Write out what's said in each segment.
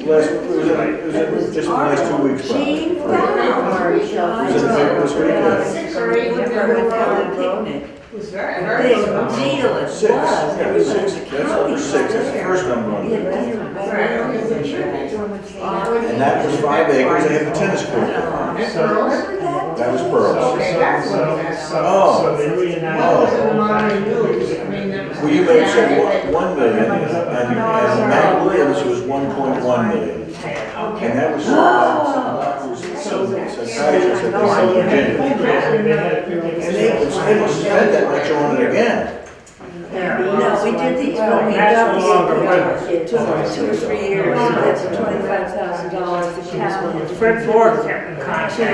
It was just the last 2 weeks, probably. It was in the paper this weekend. 6 or 8 Picnic. It was very, Big very deal good. it was. Six, yeah, six, that's over 6, that's the first number on it. And that was 5 acres, they had the tennis court there. That was Pearls. Okay, that's what it is. Oh. So they reenacted. What was in the Monterey News? I mean, there was. Well, you made said 1 million, and Matt Williams was 1.1 million. And that was, some psychiatrist at the Virginia. And they must have spent that much on it again. No, we did these when we That's got no longer with us. these. It took us 2 or 3 years to get the $25,000 the town had to Fred Ford kept in to contact. get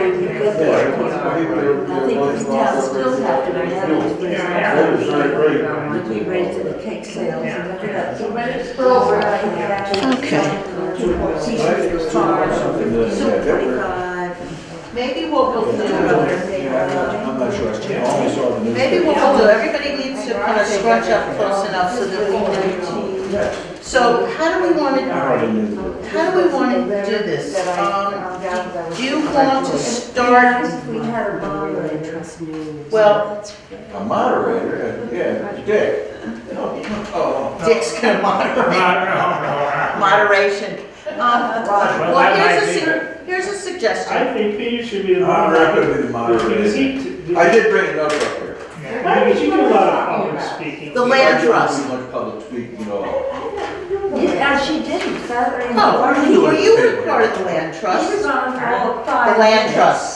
the Yeah, I think the town still have to manage these. That was very great. That we raised in the cake sales and that. So when it's Pearls, right? Okay. T-shirts, cars, $25. Maybe what we'll do, I'm not sure, I only saw the news. maybe what we'll do, everybody needs to kind of scrunch up close enough so that we can. So how do we want to, I hardly knew. how do we want to do this? Do you want to start, If we had a moderator. well, A moderator, yeah, Dick. Oh, Dick's gonna moderate, moderation. Well, here's a suggestion. I think Peter should be the I'm not moderator. gonna be the Because moderator. he, I did bring it up here. because you do a lot of public speaking. The land I trust. don't do much public speaking at all. Yeah, she didn't. Oh, were you were part of the land He was trust? on for all The 5 land minutes. trust.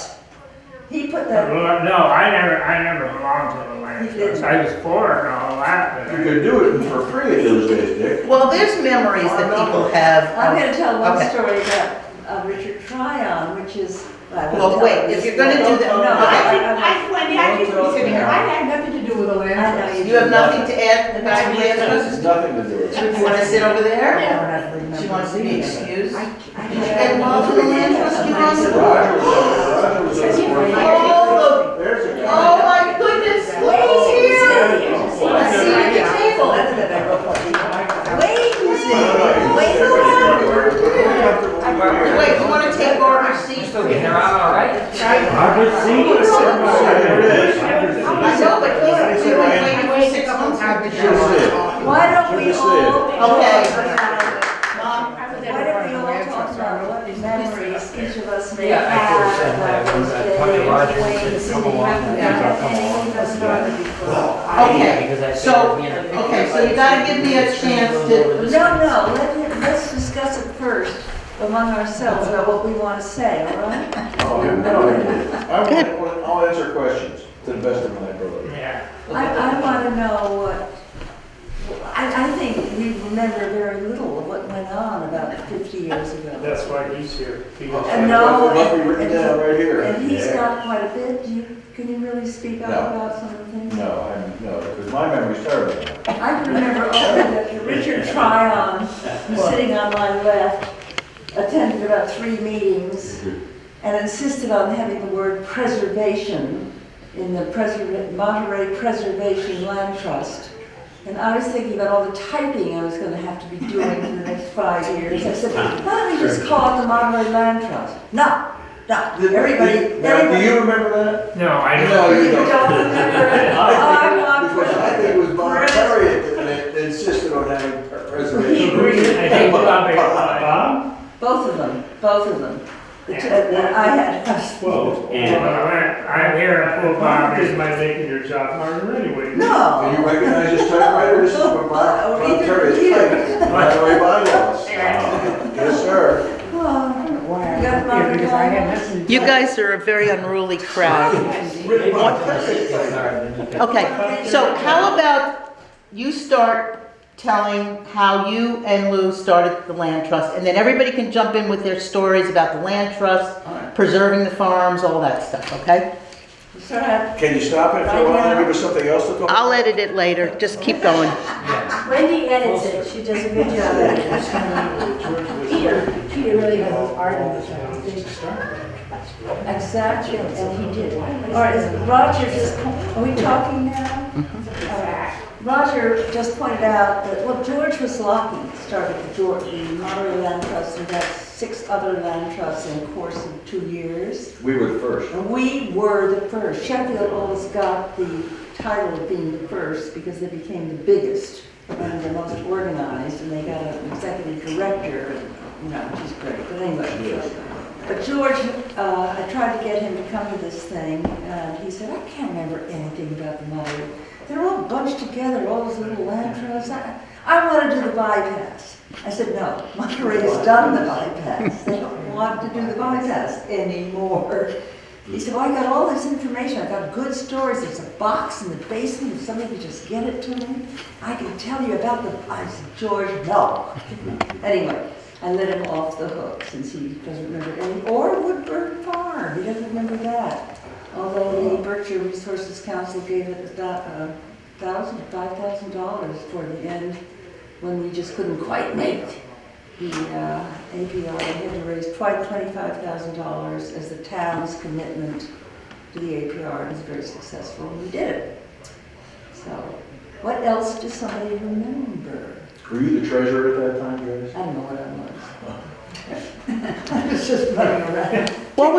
He put that, No, I never belonged to the land trust. I was for it and all that, but You could do it for free in those days, Dick. Well, there's memories that people have. I'm gonna tell one Okay. story about Richard Tryon, which is. I won't Well, tell wait, this if you're gonna do one. that- No, okay. Wendy, I should be sitting here. I had nothing to do with the land. I know trust. you. You have nothing to add about the land There's trust? nothing to do with it. You wanna sit over there? Yeah. She wants to be excused. I And involved in the land trust, you want to? Roger was Oh, There's a guy. oh my goodness, look who's here! Let's see at the table. Wait, you wanna take Barbara's seat? All right. Robert C. There it is. I know, but he's been waiting for 6 months for the Should job. see it. Why don't we Should've all? Okay. Why don't we all talk about what memories each of us may Yeah, have about those days, ways in the Okay, so you gotta give me a chance to, No, let's discuss it first among ourselves about what we want to say, all right? Oh, I'll answer questions to the best of my ability. Yeah. I want to know what, I think we remember very little of what went on about 50 years ago. That's why he's here. It No, must be written down right here. And he's Yeah. got quite a bit. Can you really speak up No. about some of the things? No, because my memory's terrible. I remember that Richard Tryon, who's sitting on my left, attended about 3 meetings and insisted on having the word preservation in the Monterey Preservation Land Trust. And I was thinking about all the typing I was going to have to be doing for the next 5 years. I said, why don't we just call it the Monterey Land Trust? No, everybody. Now, do you remember that? No, I No, don't. you don't. Don't remember it. I want Because I think it was Monterey that insisted on having preservation. He agreed. I think probably, Bob? Both of them. I had. Well, I'm here in full Bob, is my making your job harder anyway. Do No. you recognize this typewriter? This is from Monterey. It's typed. Monterey bylaws. Yes, sir. you guys are a very unruly crowd. Okay, so how about you start telling how you and Lou started the land trust, and then everybody can jump in with their stories about the land trust, preserving the farms, all that stuff, okay? Can you stop it for a while and give us something else to talk about? I'll edit it later, just keep going. Wendy edits it. She does a good job at it. Peter really has art in this house. Exactly, and he did. All right, is Roger just, are we talking now? Roger just pointed out that, well, George Waslocki started the Monterey Land Trust in we got 6 other land trusts in the course of 2 years. We were the first. And we were the first. Sheffield always got the title of being the first because they became the biggest and the most organized, and they got an executive director, and, you know, which is great. But anyway, but George, I tried to get him to come to this thing, and he said, I can't remember anything about the money. They're all bunched together, all those little land trusts. I want to do the bypass. I said, no, Monterey has done the bypass. They don't want to do the bypass anymore. He said, well, I got all this information. I got good stories. There's a box in the basement. If somebody could just get it to me, I can tell you about the... I said, George, no. Anyway, I let him off the hook since he doesn't remember any... Or Woodburn Farm. He doesn't remember that. Although the Berkshire Resources Council gave it $5,000 for the end when we just couldn't quite make the APR. They had to raise $25,000 as the town's commitment to the APR. It was very successful, and we did it. So, what else does somebody remember? Were you the treasurer at that time, Joyce? I don't know what I was. I was just running around. What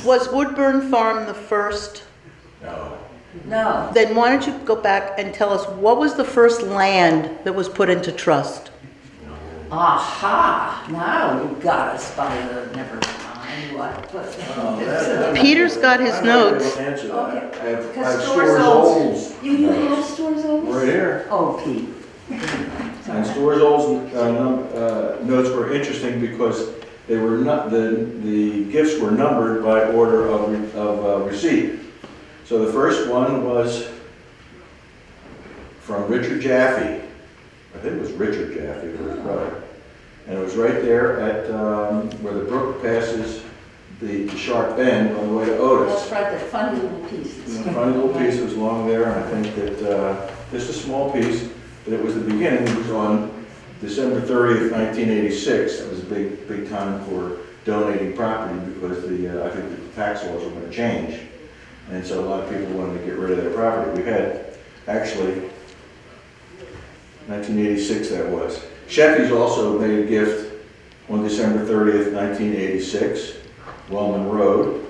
was Woodburn Farm the first? No. No. Then why don't you go back and tell us, what was the first land that was put into trust? Aha! Now you got us by the, never mind what, but. Peter's got his I'm not able notes. to answer that. Okay. I have Because Stores Olds. You have Stores Olds? Right here. Oh, Pete. And Stores Olds notes were interesting because they were not, the gifts were numbered by order of receipt. So the first one was from Richard Jaffe. I think it was Richard Jaffe, or his brother. And it was right there at where the brook passes the sharp bend on the way to Otis. That's right, that funny little piece. The funny little piece was along there, and I think that just a small piece, but it was the beginning. It was on December 30th, 1986. It was a big time for donating property because I think the tax laws were going to change. And so a lot of people wanted to get rid of their property. We had, actually, 1986 that was. Sheffy's also made a gift on December 30th, 1986, Wellman Road.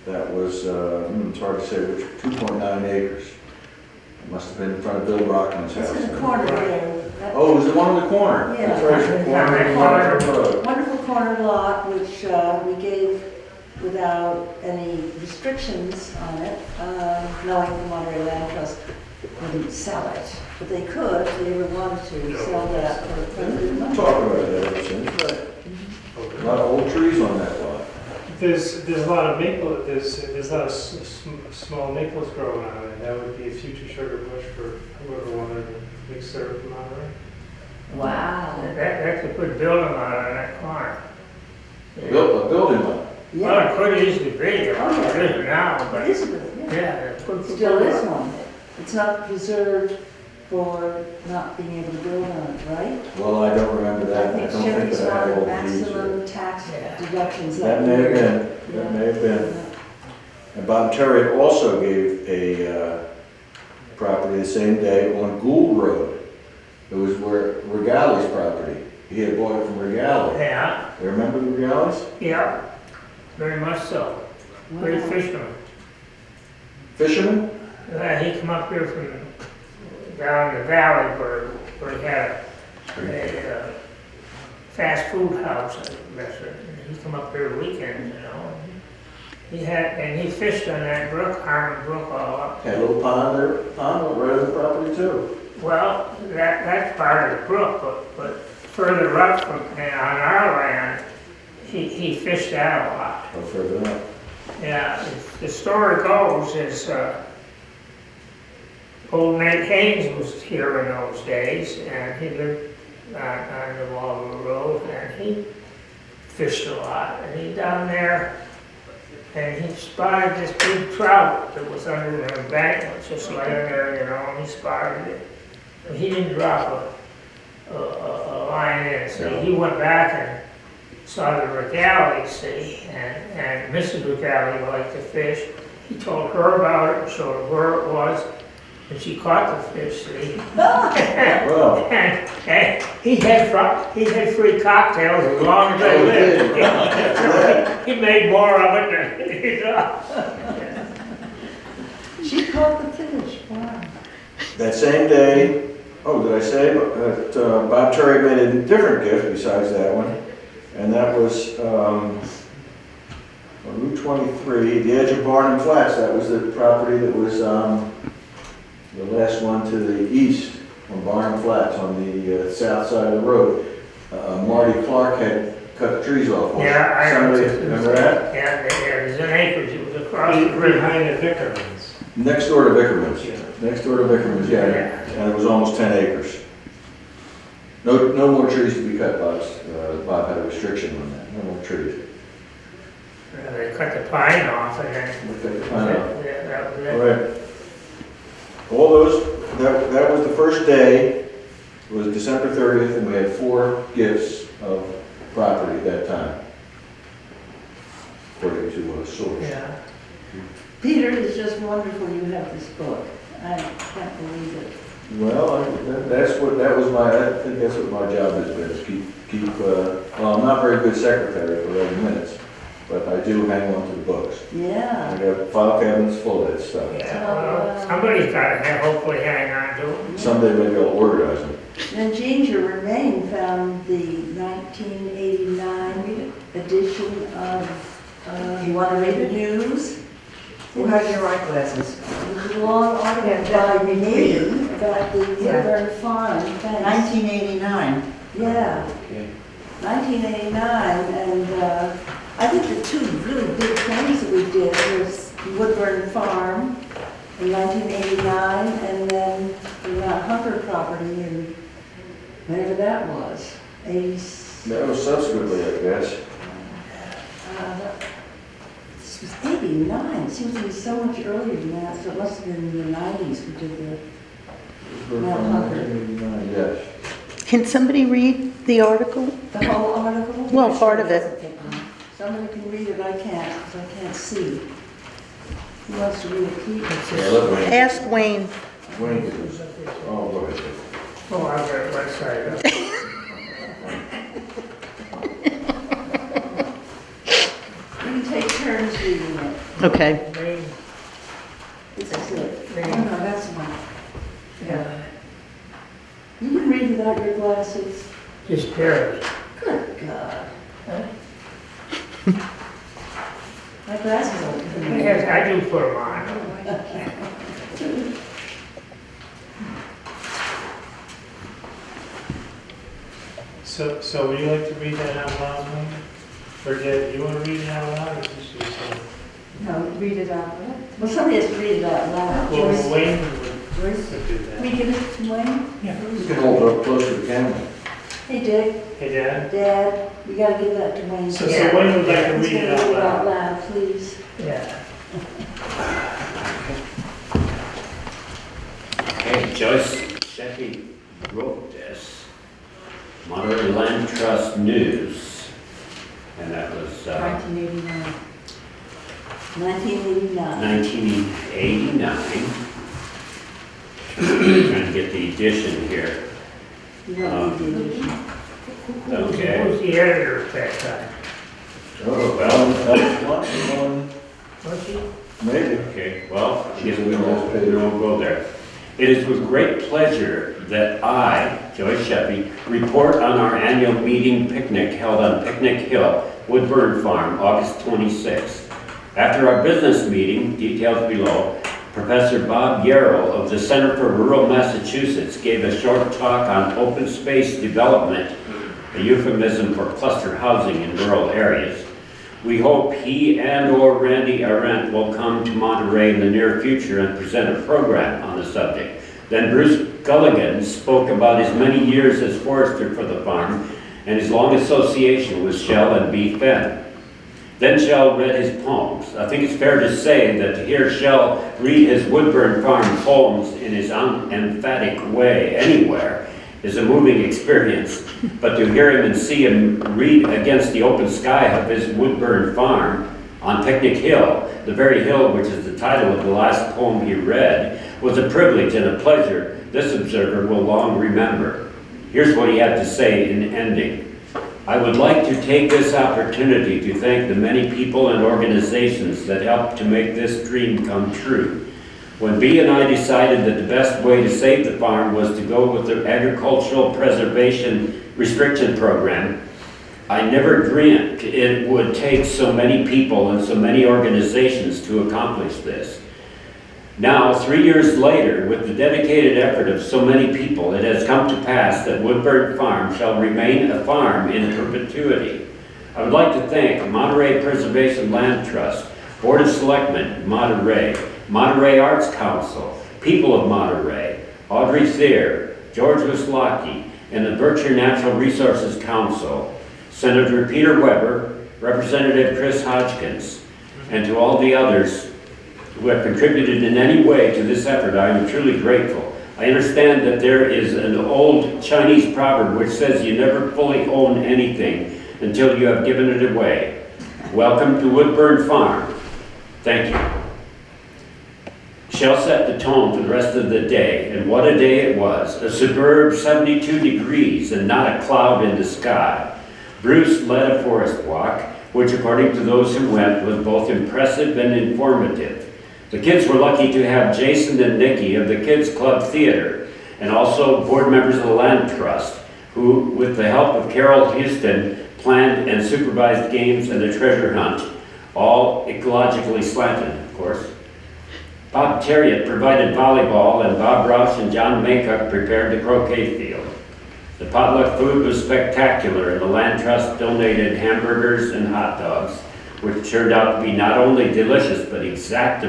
That was, it's hard to say which, 2.9 acres. It must have been in front of Bill Brockman's house. It's in the corner there. That- Oh, it was the one in the corner? Yeah. That's right, it's the corner of Monterey Road. Wonderful corner lot, which we gave without any restrictions on it, knowing the Monterey Land Trust wouldn't sell it. But they could, if they ever wanted to, sell that for quite a bit of We've money. talked about that ever since, but a lot of old trees on that lot. There's a lot of maple, there's a lot of small maples growing on it. That would be a future sugar bush for whoever wanted to mix their Monterey. Wow. That's a good building lot on that corner. Built a building on it. Well, Yeah, it could easily be, it isn't now, but it is a good, yeah. yeah, it could. Still is one. It's not preserved for not being able to build on it, right? Well, I don't remember I that. think don't think Chevys that I have wanted all the deeds here. maximum tax Yeah. deductions That that may have year. been, that may have been. And Bob Terry also gave a property the same day on Gould Road. It was where Regali's property. He had bought it from Regali. Yeah, You remember the Regalis? yeah, very much so. Great Wow. fisherman. Fisherman? He come up here from down in the valley where he had a fast food house, restaurant. And he come up here weekends, you know. And he fished on that brook, Harmon Brook all up. Had a little pond there, pond right on the property too. Well, that's part of the brook, but further up from, on our land, he fished that a lot. Or further up. Yeah, the story goes is, old Nate Haynes was here in those days, and he lived on the Waldo Road, and he fished a lot, and he down there, and he spotted this big trout that was under the embankment, just laying there, you know, and he spotted it. And he didn't drop a line in, so he went back and saw the Regali, see, and Mrs. Regali liked to fish. He told her about it, showed her where it was, and she caught the fish, see? Well, And he had free cocktails as long as they Oh, he lived. did. He made more of it than he got. She caught the fish, wow. that same day, oh, did I say, that Bob Terry made a different gift besides that one? And that was on Route 23, the edge of Barnum Flats. That was the property that was the last one to the east on Barnum Flats on the south side of the road. Marty Clark had cut the trees off. Yeah, I Somebody remember that? Yeah, there's an acreage, it was across the river. Behind the Vickermans. Next door to Vickerman's. Yeah. Next door to Vickerman's, yeah. Yeah. And it was almost 10 acres. No more trees to be cut, Bob had a restriction on that, no more trees. They cut the pine off and then, We cut the pine off. yeah, that was All it. right. All those, that was the first day, it was December 30th, and we had 4 gifts of property at that time, according to a source. Yeah. Peter, it's just wonderful you have this book. I can't believe it. Well, that was my, I think that's what my job has been, is keep, well, I'm not a very good secretary for writing minutes, but I do hang on to the books. Yeah. I got file cabinets full of that stuff. Yeah, well, somebody's got to hopefully hang on to it. Someday maybe I'll organize them. Then Ginger Remain found the 1989 edition of, you want to read the news? Who has your eyeglasses? It was a long article by me about the Woodburn Farm. Thanks. 1989. Yeah, Okay. 1989, and I think the 2 really big things that we did was Woodburn Farm in 1989, and then the Mount Hunker property in whatever that was, 80. That was subsequently, I guess. This was 89, it seems to be so much earlier than that, so it must have been in the 90s we did Mount Hunker. Yes. Can somebody read the article? The whole article? Well, part of it. Somebody can read it, I can't, because I can't see. Who wants to read it, Pete? Yeah, let Wayne. Ask Wayne. Wayne is, oh, go ahead. Oh, I've got it right side up. We can take turns reading it. Okay. Main, This is it. Main. Oh, no, that's one. yeah, You can read without your glasses. just barely. Good God. My glasses are. Yes, I do put them on. So would you like to read that out loud, Wayne? Or do you want to read it out loud, or just you say? No, read it out loud. Well, somebody has to read it out loud. Well, Joyce, Wayne Joyce, would do that. we give it to Wayne? You can hold it up close to the camera. Hey, Dick, Hey, Dad? Dad, we gotta give that to Wayne. So Yeah. Wayne would like to He's read gonna it out read it out loud. loud, please. Yeah. Okay, Joyce Sheffy wrote this, Monterey Land Trust News, and that was 1989. 1989. 1989. Trying to get the edition here. You don't need the edition. Okay. Who was the editor at that time? Oh, well, one, Was he? maybe. Okay, well, I guess we won't go there. It is with great pleasure that I, Joyce Sheffy, report on our annual meeting picnic held on Picnic Hill, Woodburn Farm, August 26th. After our business meeting, details below, Professor Bob Yarrow of the Center for Rural Massachusetts gave a short talk on open space development, a euphemism for cluster housing in rural areas. We hope he and/or Randy Arendt will come to Monterey in the near future and present a program on the subject. Then Bruce Gulligan spoke about his many years as forester for the farm and his long association with Shell and B. Fenn. Then Shell read his poems. I think it's fair to say that to hear Shell read his Woodburn Farm poems in his emphatic way anywhere is a moving experience, but to hear him and see him read against the open sky of his Woodburn Farm on Picnic Hill, the very hill which is the title of the last poem he read, was a privilege and a pleasure this observer will long remember. Here's what he had to say in ending. I would like to take this opportunity to thank the many people and organizations that helped to make this dream come true. When Bee and I decided that the best way to save the farm was to go with the agricultural preservation restriction program, I never dreamt it would take so many people and so many organizations to accomplish this. Now, 3 years later, with the dedicated effort of so many people, it has come to pass that Woodburn Farm shall remain a farm in perpetuity. I would like to thank Monterey Preservation Land Trust, Board of Selectmen, Monterey, Monterey Arts Council, people of Monterey, Audrey Thayer, George Wislocki, and the Berkshire Natural Resources Council, Senator Peter Weber, Representative Chris Hodgkins, and to all the others who have contributed in any way to this effort. I am truly grateful. I understand that there is an old Chinese proverb which says you never fully own anything until you have given it away. Welcome to Woodburn Farm. Thank you. Shall set the tone for the rest of the day, and what a day it was. A superb 72 degrees and not a cloud in the sky. Bruce led a forest walk, which according to those who went was both impressive and informative. The kids were lucky to have Jason and Nikki of the Kids Club Theater, and also board members of the Land Trust, who, with the help of Carol Houston, planned and supervised games and the treasure hunt, all ecologically slanted, of course. Bob Terriot provided volleyball, and Bob Roush and John Maycock prepared the croquet field. The potluck food was spectacular, and the Land Trust donated hamburgers and hot dogs, which turned out to be not only delicious, but exactly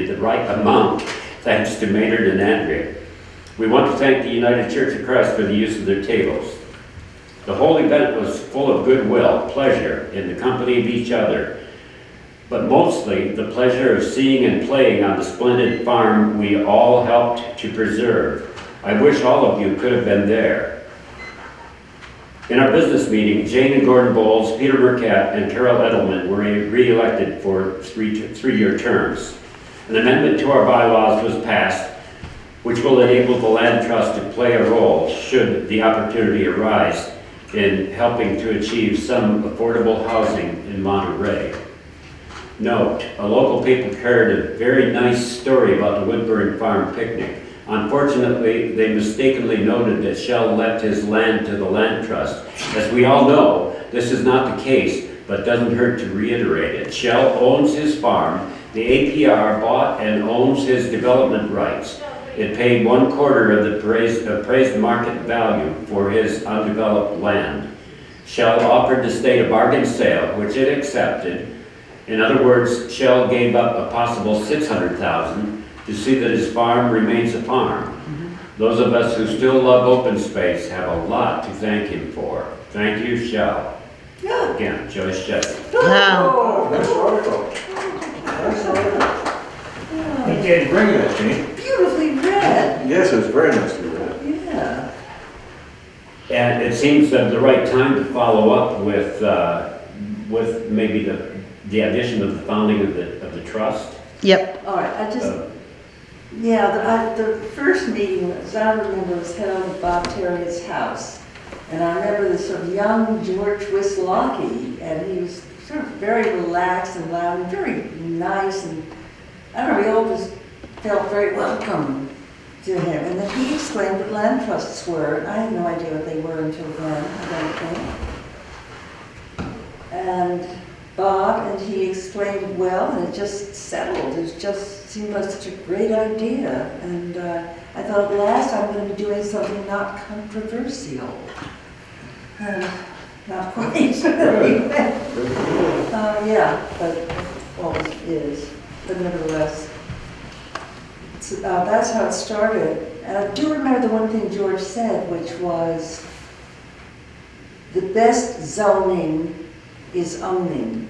the right amount, thanks to Maynard and Andrea. We want to thank the United Church of Christ for the use of their tables. The whole event was full of goodwill, pleasure, in the company of each other, but mostly the pleasure of seeing and playing on the splendid farm we all helped to preserve. I wish all of you could have been there. In our business meeting, Jane and Gordon Bowles, Peter Burkett, and Carol Edelman were re-elected for three-year terms. An amendment to our bylaws was passed, which will enable the Land Trust to play a role, should the opportunity arise, in helping to achieve some affordable housing in Monterey. Note, a local paper carried a very nice story about the Woodburn Farm picnic. Unfortunately, they mistakenly noted that Shell left his land to the Land Trust. As we all know, this is not the case, but doesn't hurt to reiterate it. Shell owns his farm. The APR bought and owns his development rights. It paid 1/4 of the appraised market value for his undeveloped land. Shell offered the state a bargain sale, which it accepted. In other words, Shell gave up a possible $600,000 to see that his farm remains a farm. Those of us who still love open space have a lot to thank him for. Thank you, Shell. Yeah. Again, Joyce Shepard. Wow. Nice article. Nice article. He Thank you did. for bringing that, Gene. Beautifully read, Yes, it was very nicely read. yeah. And it seems that the right time to follow up with maybe the addition of the founding of the trust. Yep. All right, I just, Uh, yeah, the first meeting, as I remember, was held at Bob Terriot's house. And I remember this sort of young George Wislocki, and he was sort of very relaxed and loud and very nice, and I don't know, we all just felt very welcome to him. And then he explained what land trusts were, and I had no idea what they were until then, I don't think. And Bob, and he explained it well, and it just settled. It just seemed like such a great idea. And I thought, at last I'm going to be doing something not controversial. Not quite. Yeah, but always is. But nevertheless, that's how it started. And I do remember the one thing George said, which was, the best zoning is owning.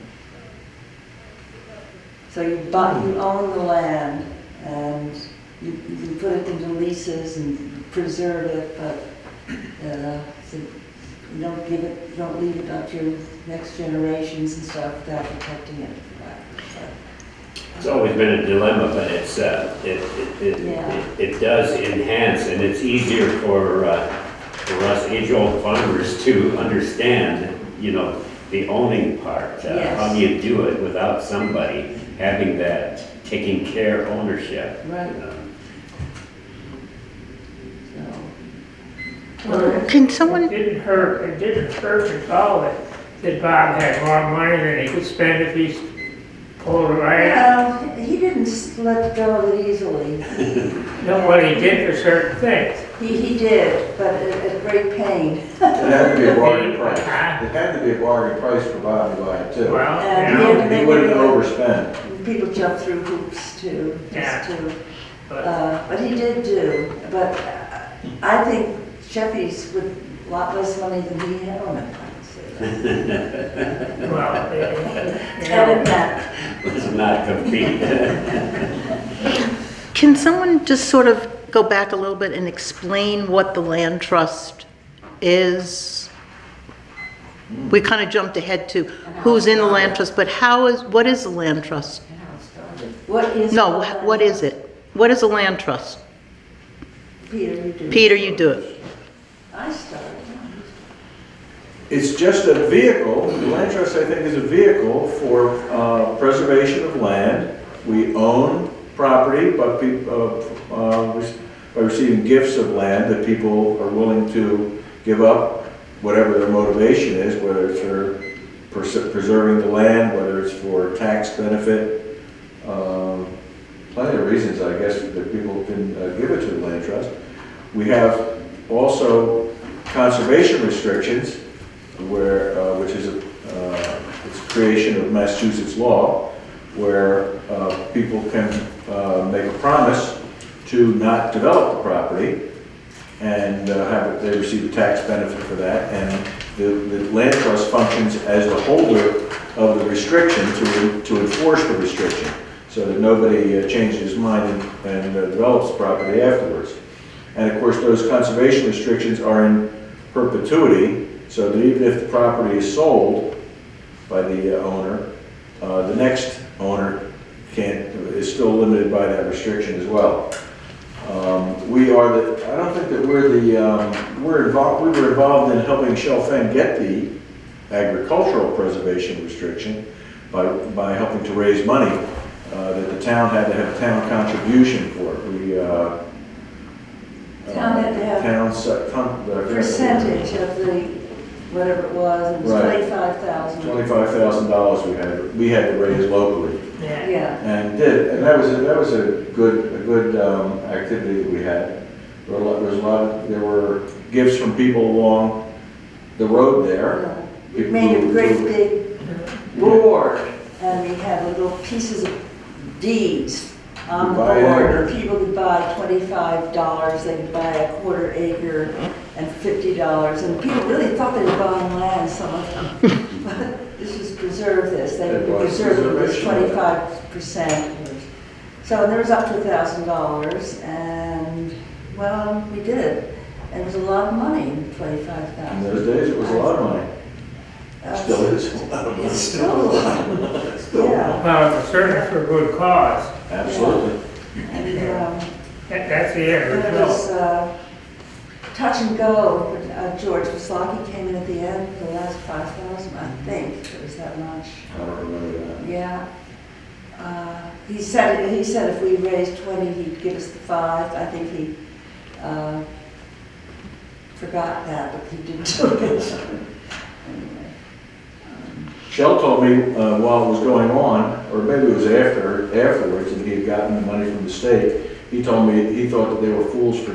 So you own the land, and you put it into leases and preserve it, but so you don't leave it up to your next generations and stuff without protecting it. It's always been a dilemma, but it's, Yeah. it does enhance, and it's easier for us age-old farmers to understand, you know, the owning part. Yes. How do you do it without somebody having that taking care ownership? Right. So. Can someone, It didn't hurt at all that Bob had more money than he could spend if he pulled it right out. Well, he didn't let go of it easily. Know what he did for certain things. He did, but at great pain. It had to be a bargain price. It Huh? had to be a bargain price for Bob to buy it too. Well, And you he had know, to make He wouldn't it- overspend. People jump through hoops too, Yeah. just to, but but he did do. But I think Sheffy's with a lot less money than he had on it. well, you Edit know, that. Let's not compete. can someone just sort of go back a little bit and explain what the land trust is? We kind of jumped ahead to who's in the land trust, but what is the land trust? What is? No, what is it? What is a land trust? Peter, you do. Peter, you do it. I started. It's just a vehicle, the land trust, I think, is a vehicle for preservation of land. We own property, but by receiving gifts of land that people are willing to give up, whatever their motivation is, whether it's for preserving the land, whether it's for tax benefit. Plenty of reasons, I guess, that people can give it to the land trust. We have also conservation restrictions, which is it's a creation of Massachusetts law, where people can make a promise to not develop the property, and they receive a tax benefit for that, and the land trust functions as the holder of the restriction to enforce the restriction, so that nobody changes his mind and develops the property afterwards. And of course, those conservation restrictions are in perpetuity, so that even if the property is sold by the owner, the next owner is still limited by that restriction as well. We were involved in helping Shelfen get the agricultural preservation restriction by helping to raise money that the town had to have a town contribution for. Town had to have percentage of the, whatever it was, it was Right. $25,000. $25,000 we had to raise locally, yeah. Yeah, and did, and that was a good activity that we had. There were gifts from people along the road there. we made a great big board, and we had little pieces of deeds on the Buy board, acre. and people could buy $25, they could buy a quarter acre and $50, and people really thought they were buying land, some of them. But this was preserve this, they would It was preserve this preservation. 25%. So there was up to $1,000, and, well, we did it. And it was a lot of money, In $25,000. those days, it was a lot of money. Still is a lot of money. It's still a lot of money, yeah. Well, it's certainly for a good cause. Absolutely. And, That's the end it result. was touch and go. George Waslaki came in at the end, the last 5,000, I think, it was that much. I don't remember that. Yeah. He said if we raised 20, he'd give us the 5. I think he forgot that, but he didn't do it. Anyway. Shell told me while it was going on, or maybe it was afterwards, and he had gotten the money from the state, he told me he thought that they were fools for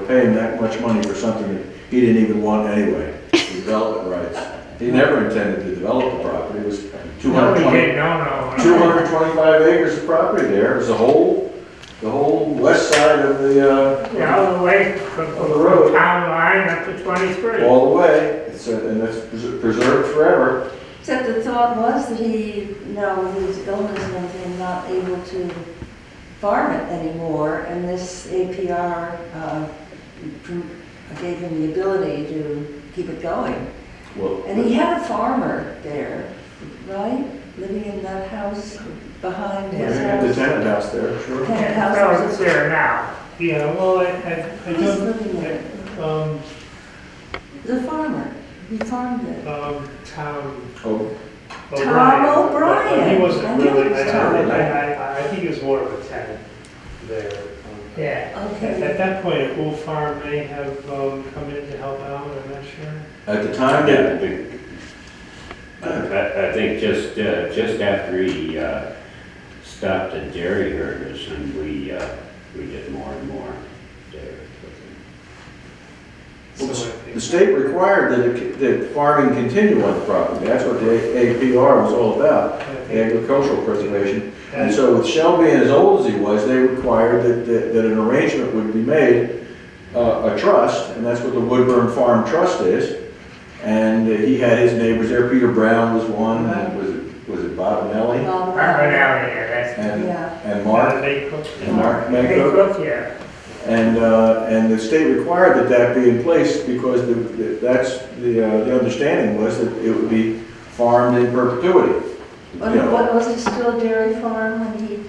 paying that much money for something that he didn't even want anyway, development rights. He never intended to develop the property. It was No, we didn't, no. 225 acres of property there. It was the whole west side of Yeah, all the way from On the road. town line up to 23. all the way. And that's preserved forever. Except the thought was that he, with his illness and everything, not able to farm it anymore, and this APR gave him the ability to keep it going. Well, And he had a farmer there, right? living in that house behind Yeah, his they have the house? tenant house there, sure. Tenant Yeah, house. so it's there now. Yeah, well, I Who's living there? don't, The farmer. He farmed it. Tom Oh, O'Brien. O'Brien. But he I wasn't knew really, it was Tom. I think he was more of a tenant there. Yeah. Okay. At that point, a Gould Farm may have come in to help out, I'm not sure. at the time, Yeah, that, I think just after he stopped at dairy herders, and we did more and more dairy. well, So I think- the state required that farming continue on the property. That's what the APR was all about, I think- agricultural preservation. And so with Shell being as old as he was, they required that an arrangement would be made, a trust, and that's what the Woodburn Farm Trust is. And he had his neighbors there, Peter Brown was one, and was it Bob Nelly? Bob Right Brown. now, yeah, that's, And, Yeah. and Mark, Yeah, they cooked. and Mark they Maycook. cook, yeah. And the state required that be in place because that's, the understanding was that it would be farmed in perpetuity. What was it still a dairy farm when he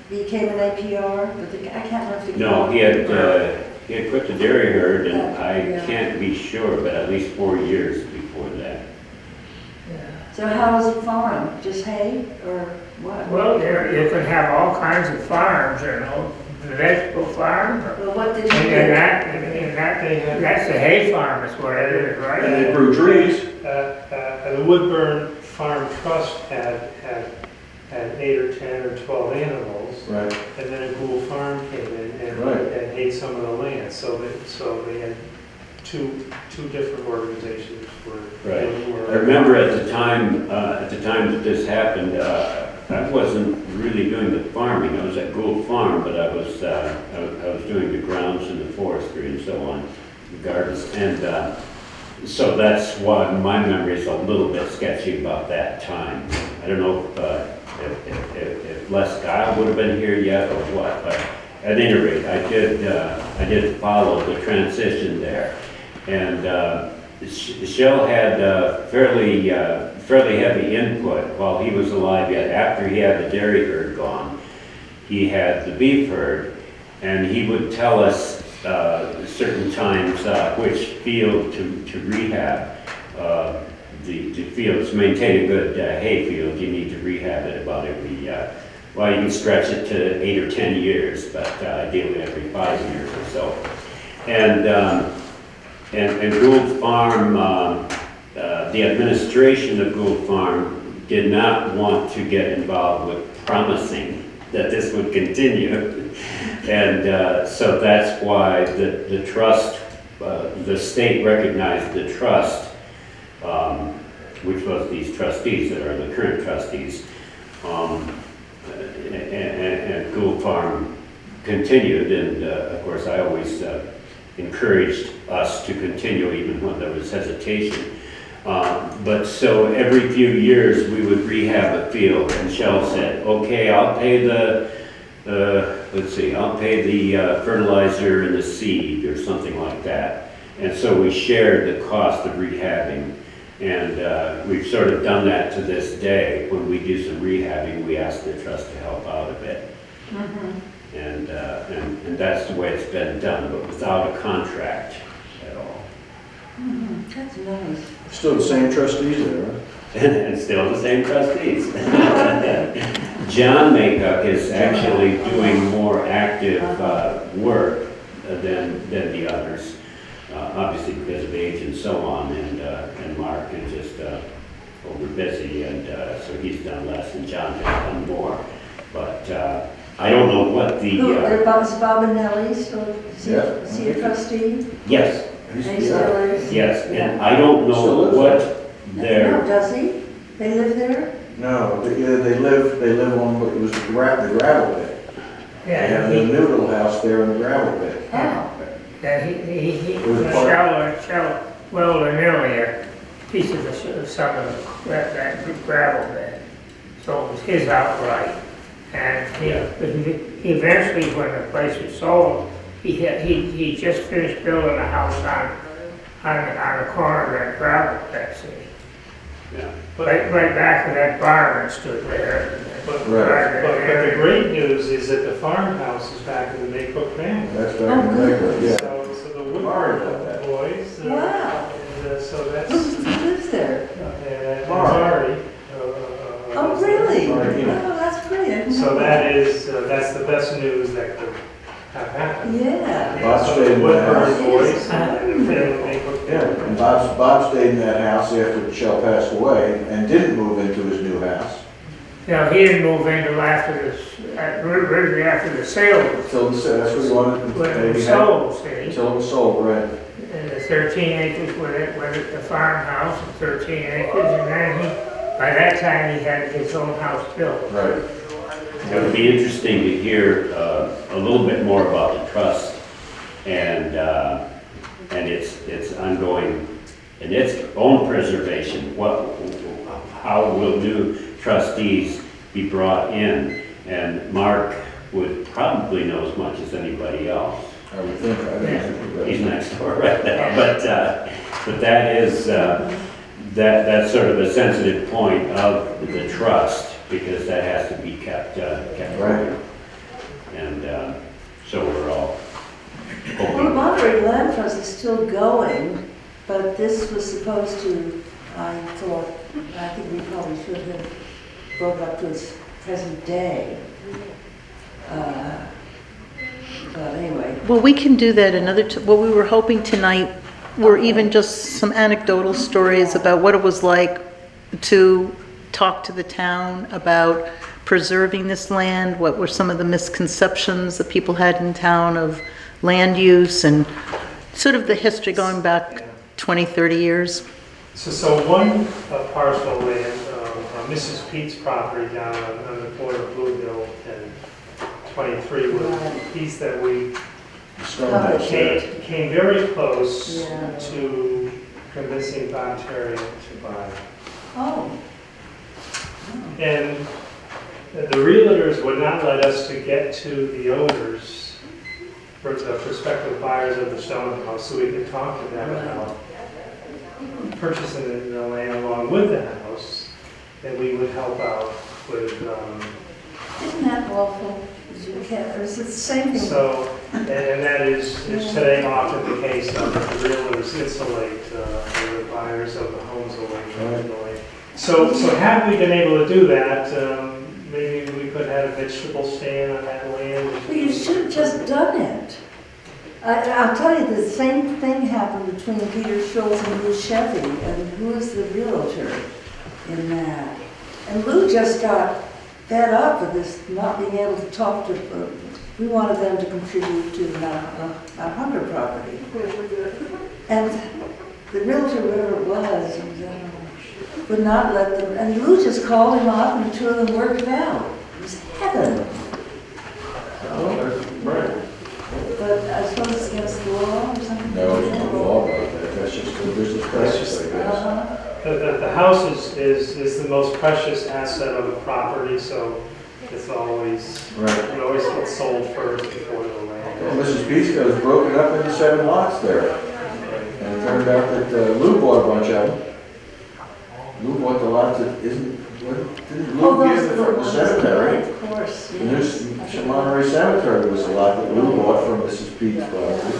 became an APR? But I can't remember. if No, he had quit the dairy herd, and I Yeah. can't be sure, but at least 4 years before that. So how was it farmed? Just hay or what? Well, there, you can have all kinds of farms, you know, the vegetable farm, Well, what did and you then do? that's the hay farm is what it is, And right? they grew trees. The Woodburn Farm Trust had 8 or 10 or 12 animals, Right. and then a Gould Farm came in Right. and ate some of the land, so they had two different organizations were. Right. were- I remember at the time that this happened, I wasn't really doing the farming. I was at Gould Farm, but I was doing the grounds and the forestry and so on, the gardens. And so that's why my memory is a little bit sketchy about that time. I don't know if Les Guile would have been here yet or what, but at any rate, I did follow the transition there. And Shell had fairly heavy input while he was alive. Yet after he had the dairy herd gone, he had the beef herd, and he would tell us certain times which field to rehab. The fields, maintain a good hay field, you need to rehab it about every, well, you can stretch it to 8 or 10 years, but ideally every 5 years or so. And Gould Farm, the administration of Gould Farm did not want to get involved with promising that this would continue. And so that's why the trust, the state recognized the trust, which was these trustees that are the current trustees. And Gould Farm continued, and of course I always encouraged us to continue even when there was hesitation. But so every few years we would rehab a field, and Shell said, okay, I'll pay I'll pay the fertilizer and the seed or something like that. And so we shared the cost of rehabbing. And we've sort of done that to this day. When we do some rehabbing, we ask the trust to help out a bit. And that's the way it's been done, but without a contract at all. That's nice. Still the same trustees there, right? And still the same trustees. John Maycock is actually doing more active work than the others, obviously because of age and so on. And Mark is just over busy, and so he's done less, and John has done more. But I don't know what the Is Bob and Nellie still, Yeah. is he a trustee? yes, He still is? yes, and I don't Still know lives what No, their does he? They live there? No, they live on, it was the gravel pit. They have Yeah, the he, noodle house there in the gravel pit. Oh. yeah, he, Was it part- Shell welded nearly a piece of some of that gravel bed. So it was his outright. And he eventually, when the place was sold, he just finished building a house on the corner of that gravel pit, see. Yeah. right back of that barn that stood there. But, Right. but the great news is that the farmhouse is back in the Maycook family. That's back in the neighborhood, yeah. So the Sorry Woodward about that. boys. Wow. And so that's, Who lives there? and Mari. Mari. Oh, really? Sorry, Oh, yeah. that's great. I didn't So know that's the best news that could have happened. Yeah. Bob So stayed the in that Woodward house. boys and the family Maycook. Yeah, and Bob stayed in that house after Michelle passed away and didn't move into his new house You know, he didn't move in until really after the sale was, until, that's what he wanted. when it maybe was had- sold, see? Until it was sold, right. And the 13 acres with the farmhouse, and 13 acres, and then by that time, he had his own house built. Right. It would be interesting to hear a little bit more about the trust and its ongoing, and its own preservation. How will new trustees be brought in? And Mark would probably know as much as anybody else. I would think, I don't think He's next door right now, but that is, that's sort of a sensitive point of the trust, because that has to be kept Right. going. And so we're all Well, the hoping. Monterey Land Trust is still going, but this was supposed to, I thought, I think we probably should have brought up to its present day. But anyway, Well, we can do that another, what we were hoping tonight were even just some anecdotal stories about what it was like to talk to the town about preserving this land, what were some of the misconceptions that people had in town of land use, and sort of the history going back 20, 30 years. So one parcel of land, Mrs. Pete's property down on the corner of Blue Hill and 23 was a piece that we Stone house there. came very close Yeah. to convincing Bob Terry to buy. oh, And the realtors would not let us to get to the owners, for the prospective buyers of the stone house, so we could talk to them about purchasing the land along with the house, and we would help out with, isn't that awful? You can't, or is it the same thing? so, and that is today often the case of the realtors insulate the buyers of the homes away. So had we been able to do that, maybe we could have a vegetable stand on that land. Well, you should have just done it. I'll tell you, the same thing happened between Peter Schultz and Lou Chevy, and who is the realtor in that? And Lou just got fed up with this, not being able to talk to, we wanted them to contribute to the Mount Hunter property. And the realtor, whoever it was, would not let them, and Lou just called him up and the two of them worked it out. It was heaven. Right. But I suppose it's against the law or something? No, there's no law about that. That's just the business practice, I guess. Uh-huh. The house is the most precious asset of the property, so it's always, Right. it always gets sold first before the land. Well, Mrs. Pisco's broke it up into 7 lots there. And it turned out that Lou bought a bunch of them. Lou bought the lots that isn't, didn't Oh, Lou those give are it the from the ones, cemetery? Of course, And there's, yes. Monterey Cemetery was a lot that Lou bought from Mrs. Pete's property.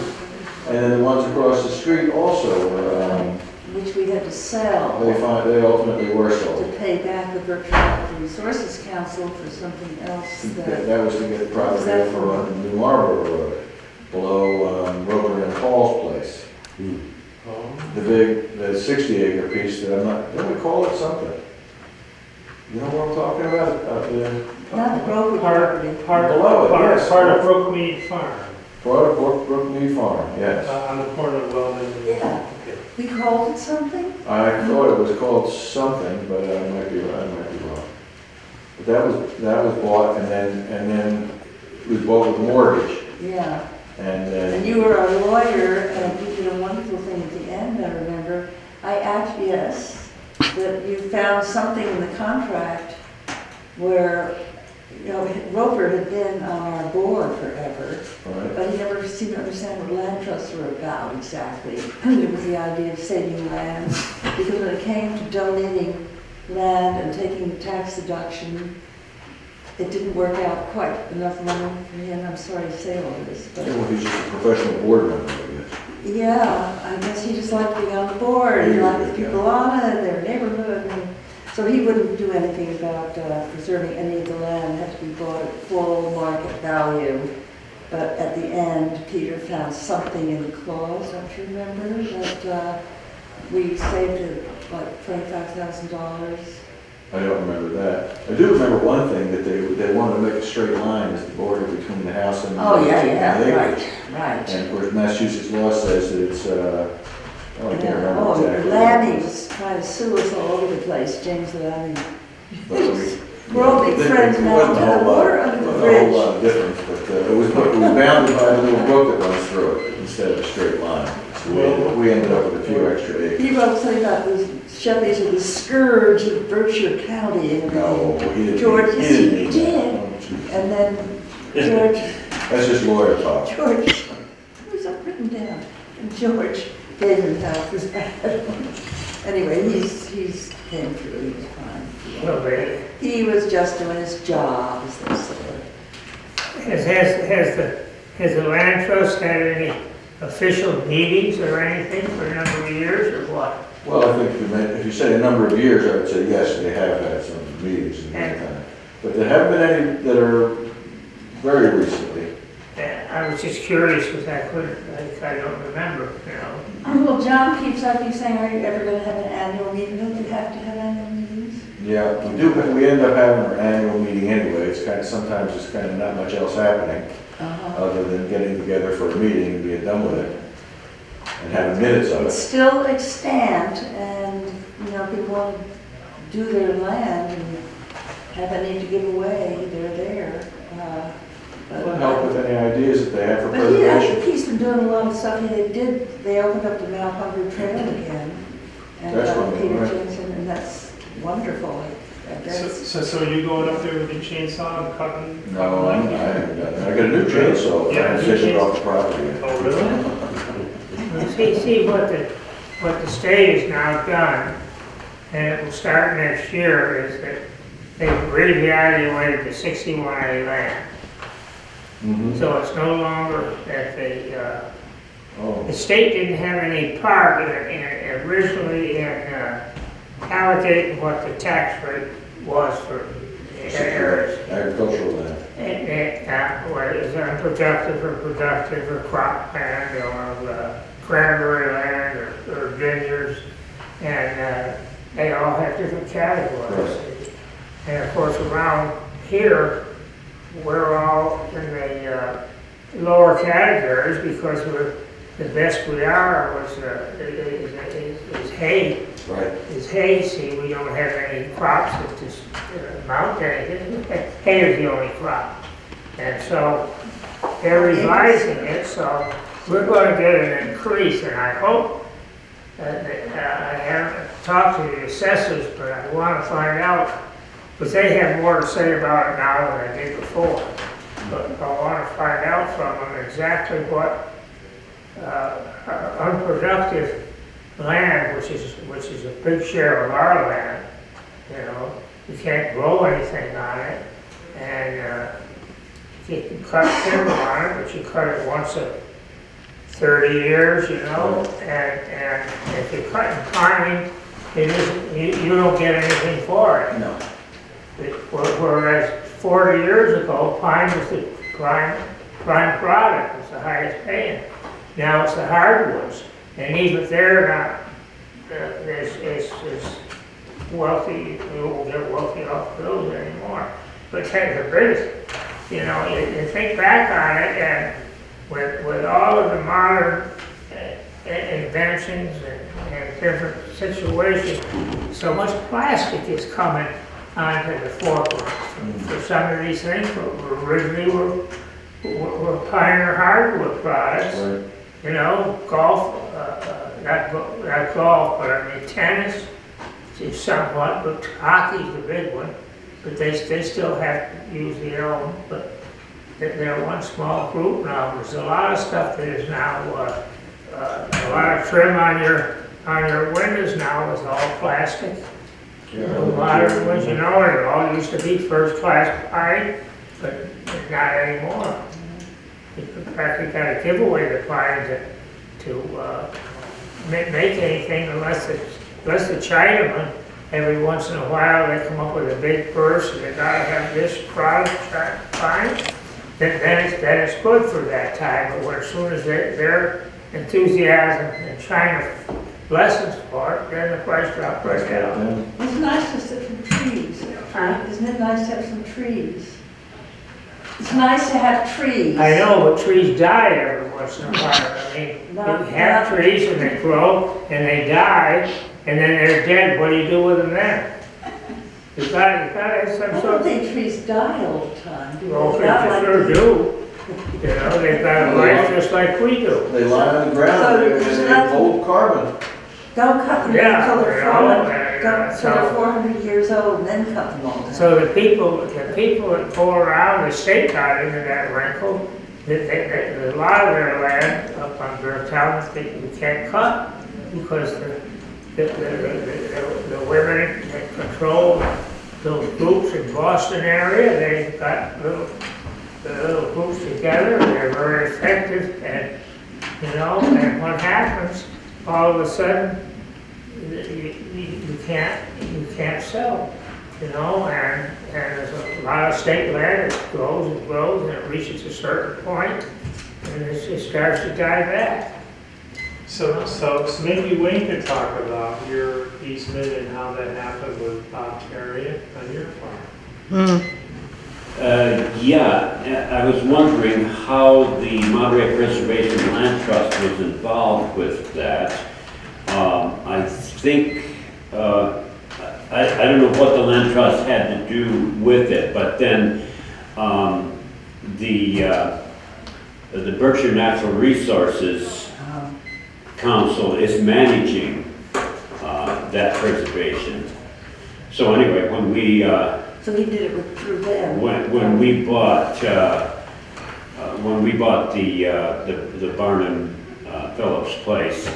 And then the ones across the street also were, Which we had to sell they ultimately were to sold. pay back the Berkshire Natural Resources Council for something else that, That was to get property for New Marlboro Road, below Roper and Paul's place. The 60-acre piece that I'm not, don't we call it something? You know what I'm talking about? not the Grover property. Part Below it, yes. of Brookmead Farm, Part of Brookmead Farm, yes. on the corner of Weldon and. Yeah. Okay. We called it something? I thought it was called something, but I might be wrong. But that was bought and then it was bought with a mortgage. Yeah. And And you were our lawyer, and you did a wonderful thing at the end, I remember. I acquiesced that you found something in the contract where you know, Roper had been on our board forever, All right. but he never seemed to understand what land trusts were about exactly. It was the idea of saving land, because when it came to donating land and taking tax deduction, it didn't work out quite enough money for him. I'm sorry to say all this, but Yeah, well, he's just a professional board member, I guess. yeah, I guess he just liked being on the board. He liked the people on it, their neighborhood. And so he wouldn't do anything about preserving any of the land. It had to be bought at full market value. But at the end, Peter found something in the clause, don't you remember, that we saved it like $25,000. I don't remember that. I do remember one thing, that they wanted to make a straight line as the border between the house and the. Oh, yeah, and the acres. right. And of course, Massachusetts law says that it's, oh, I can't remember Oh, exactly. Lanny was trying to sue us all over the place, James Lanny. But we- We're all big friends It now. wasn't a whole lot, Water under the wasn't a whole bridge. lot of difference, but it was bounded by a little brook that runs through it instead of a straight line. So we ended up with a few extra acres. He wrote something about the Chevys are the scourge of Berkshire County and No, everything. he didn't. George, he yes, didn't he mean did. that. Oh, geez. And then George, That's just lawyer talk. George, it was up written down. And George gave him help. His Anyway, he's came through, he was fine. Well, He was just doing his job, as they say. has the land trust had any official meetings or anything for a number of years or what? Well, I think if you say a number of years, I would say yes, they have had some meetings in that time. But there haven't been any that are very recently. I was just curious because I don't remember, you know. Well, John keeps saying, are you ever going to have an annual meeting? Don't you have to have annual meetings? Yeah, we do, we end up having our annual meeting anyway. It's kind of, sometimes it's kind of not much else happening other than getting together for a meeting and being done with it and having minutes of It's it. still extant, and, you know, people want to do their land and have any to give away, they're there. Will help with any ideas that they have for But I think preservation. he's been doing a lot of stuff. They opened up the Mount Hunger Trail again. And That's wonderful, Peter right. Jensen, and that's wonderful, I guess. So are you going up there with your chainsaw and cutting? No, I haven't done that. I got a new chainsaw, Yeah, I'm new taking it chainsaw. off the property. Oh, really? See what the state has now done, and it will start next year, is that they've reevaluated the 61A land. Mhm. So it's no longer that Oh, the state didn't have any part originally in allocating what the tax rate was for areas. agricultural land. Whether it was unproductive or productive or crop land or cranberry land or vineyards, and they all have different categories. And of course, around here, we're all in the lower categories because the best we are is hay. Right. Is hay. See, we don't have any crops that just mount anything. Hay is the only crop. And so they're revising it, so we're going to get an increase, and I hope I haven't talked to the assessors, but I want to find out, because they have more to say about it now than they did before. But I want to find out from them exactly what unproductive land, which is a big share of our land, you know, you can't grow anything on it, and you can cut timber on it, but you cut it once a 30 years, you know, and if you're cutting pine, you don't get anything for it. No. Whereas 40 years ago, pine was the prime product, it was the highest paying. Now it's the hardwoods, and even they're not as wealthy, we won't get wealthy off those anymore. But that's the biggest, you know, you think back on it, and with all of the modern inventions and different situations, so much plastic is coming onto the forefront for some of these things. Originally were pine or hardwood products. Right. You know, golf, not golf, but I mean tennis is somewhat, but hockey's the big one. but they still have to use the elm, but they're one small group now. There's a lot of stuff that is now, a lot of trim on your windows now is all plastic. A lot of ones, you know, it all used to be first-class pine, but not anymore. You practically got to give away the pine to make anything unless the Chinaman, every once in a while, they come up with a big burst and they gotta have this product pine. Then it's good for that time, but as soon as their enthusiasm and China lessons for it, then the price drops right down. It's nice to sit some trees. Isn't it nice to have some trees? It's nice to have trees. I know, but trees die every once in a while. I mean, you have trees and they grow and they die and then they're dead. What do you do with them then? You gotta have some I don't sort of. think trees die all the time. Do Well, they? they Not like sure do. You know, they've got a life just like we do. They lie on the ground So and there's they nothing- hold carbon. Don't cut them Yeah, until they're you know, so they're 400 years old and then cut them all down. So the people that go around, the state got into that wrinkle, a lot of their land up on their towns that you can't cut because the women that control those groups in Boston area, they've got little groups together, and they're very effective, and, you know, and what happens, all of a sudden, you can't sell, you know, and there's a lot of state land that grows and grows, and it reaches a certain point, and it starts to die back. So maybe Wayne could talk about your easement and how that happened with Bob Terry on your farm. Yeah, I was wondering how the Monterey Preservation Land Trust was involved with that. I think, I don't know what the land trust had to do with it, but then the Berkshire Natural Resources Council is managing that preservation. So anyway, when we So he did it through them. when we bought the Barnum Phillips place,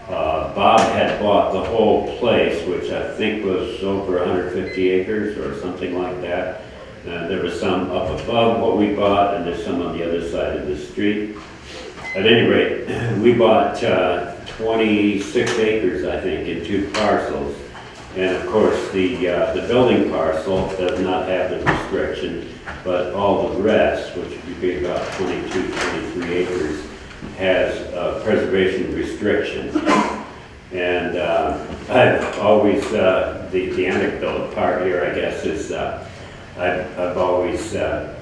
Bob had bought the whole place, which I think was over 150 acres or something like that. There was some up above what we bought, and there's some on the other side of the street. At any rate, we bought 26 acres, I think, in 2 parcels. And of course, the building parcel does not have the restriction, but all the rest, which would be about 22, 23 acres, has a preservation restriction. And I've always, the anecdote part here, I guess, is I've always had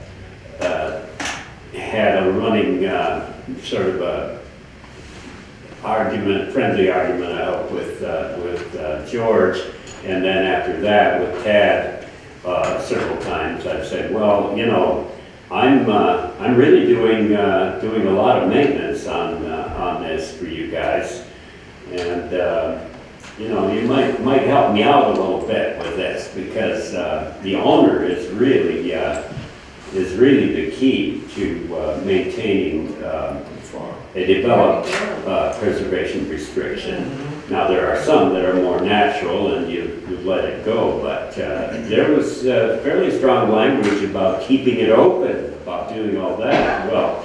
a running sort of a friendly argument, I hope, with George. And then after that, with Tad, several times, I've said, well, you know, I'm really doing a lot of maintenance on this for you guys, and you know, you might help me out a little bit with this because the owner is really the key to maintaining a developed preservation restriction. Now, there are some that are more natural and you let it go, but there was fairly strong language about keeping it open, about doing all that. Well,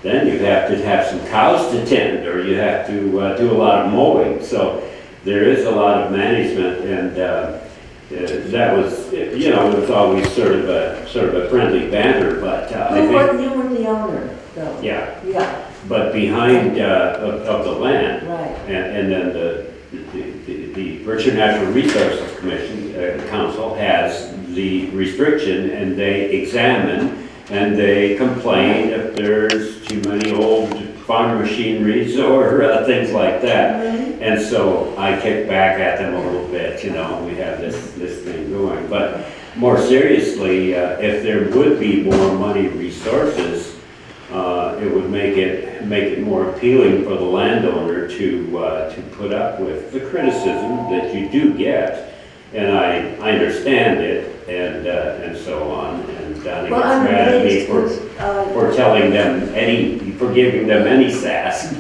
then you have to have some cows to tend, or you have to do a lot of mowing. So there is a lot of management, and that was, you know, it was always sort of a friendly banter, but I think... You were the owner, though. Yeah. Yeah, But behind of the land, right. and then the Berkshire Natural Resources Commission Council has the restriction, and they examine and they complain if there's too many old farm machineries or things like that. And so I kick back at them a little bit, you know, we have this thing going. But more seriously, if there would be more money resources, it would make it more appealing for the landowner to put up with the criticism that you do get. And I understand it, and so on. And Donnie Well, gets I'm mad at me amazed for telling them for giving them any sass,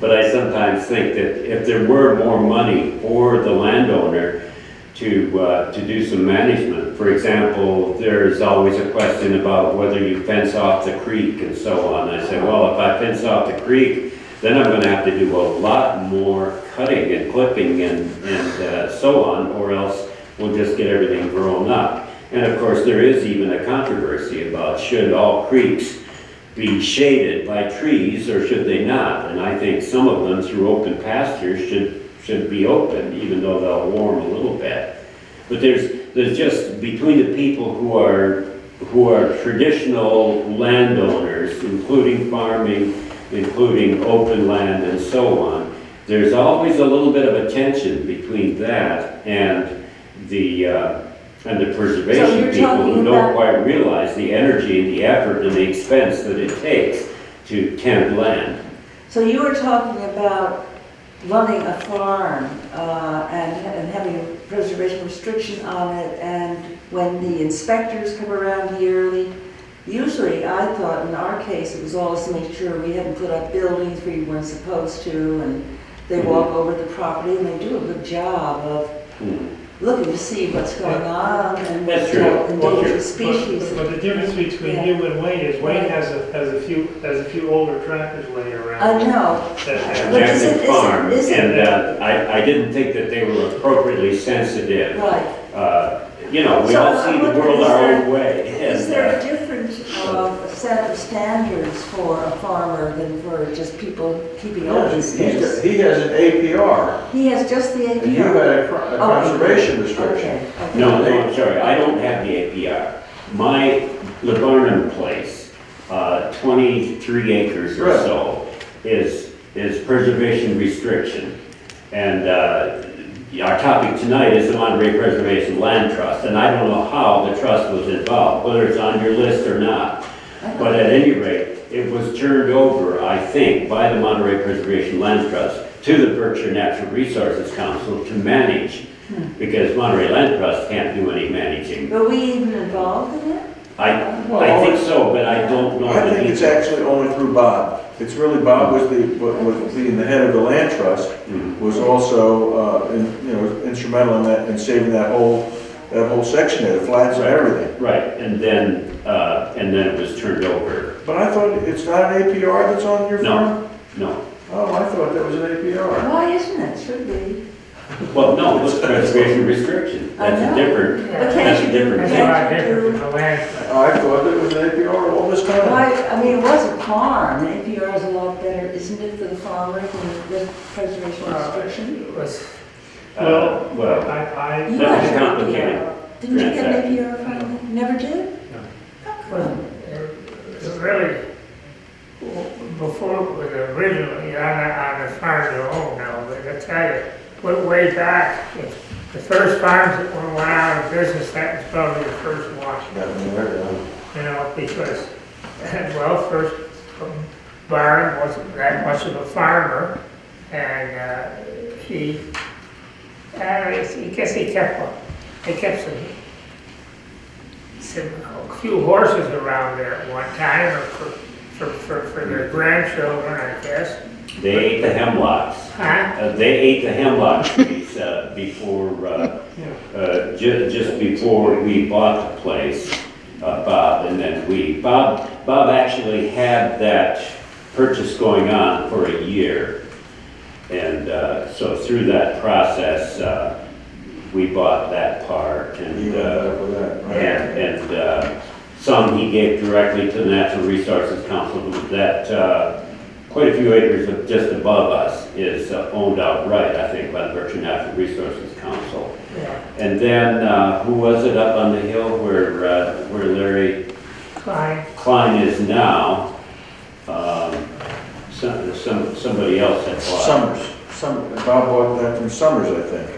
but I sometimes think that if there were more money for the landowner to do some management, for example, there's always a question about whether you fence off the creek and so on. I say, well, if I fence off the creek, then I'm gonna have to do a lot more cutting and clipping and so on, or else we'll just get everything grown up. And of course, there is even a controversy about should all creeks be shaded by trees or should they not? And I think some of them through open pastures should be open, even though they'll warm a little bit. But there's just between the people who are traditional landowners, including farming, including open land and so on, there's always a little bit of a tension between that and the preservation So you're people who talking don't about- quite realize the energy and the effort and the expense that it takes to tend land. So you were talking about running a farm and having a preservation restriction on it, and when the inspectors come around yearly, usually I thought in our case it was always to make sure we hadn't put up buildings where you weren't supposed to, and they walk over the property and they do a good job of looking to see what's going on and That's true. endangered species. But the difference between Yeah. you and Wayne is Wayne has a few older tractors laying around. I know. that have- But is Objective it- farm, is it- and I didn't think that they were appropriately sensitive. Right. You know, we So all I see the wonder, world is our there- own way. Is and, there a different set of standards for a farmer than for just people keeping open space? He has an APR, He has just the and you had APR. a conservation restriction. Okay. No, I'm sorry, I don't have the APR. My Lebarnum place, 23 acres or Right. so, is preservation restriction. And our topic tonight is the Monterey Preservation Land Trust, and I don't know how the trust was involved, whether it's on your list or not. But at any rate, it was turned over, I think, by the Monterey Preservation Land Trust to the Berkshire Natural Resources Council to manage, because Monterey Land Trust can't do any managing. Were we even involved in it? I think so, but I don't know. I the think it's details. actually only through Bob. It's really, Bob was being the head of the land trust, was also, instrumental in that, in saving that whole section there, the flats and everything. Right, and then it was turned over. But I thought it's not an APR that's on your No. farm? No, Oh, I thought that was an APR. Why isn't it? Should be. well, no, it's preservation restriction. I That's a know. different, But that's can't a you do, different That's thing. a lot can't you different do? from the land. I thought that was an APR all this time. Why, I mean, it was a farm. An APR is a lot better, isn't it, for the farmer than the preservation restriction? It was, Well, I, You that got was an complicated. APR. Didn't you get an APR finally? Never did? it really, before, when originally on the farm you own now, but I tell you, way back, the first farms that went out of business, that was probably the first one. That one there, You know, because, well, first, Barnum wasn't that much of a farmer, and I guess he kept a few horses around there at one time, or for their grandchildren, I guess. they ate the hemlocks. Huh? They ate the hemlock trees before, just before we bought the place, Bob, and then Bob actually had that purchase going on for a year. And so through that process, we bought that part. And, You ended up with that, right? and some he gave directly to the Natural Resources Council. That quite a few acres just above us is owned outright, I think, by the Berkshire Natural Resources Council. Yeah. And then, who was it up on the hill where Larry Klein is now? Somebody else had bought it. Bob bought that from Summers, I think.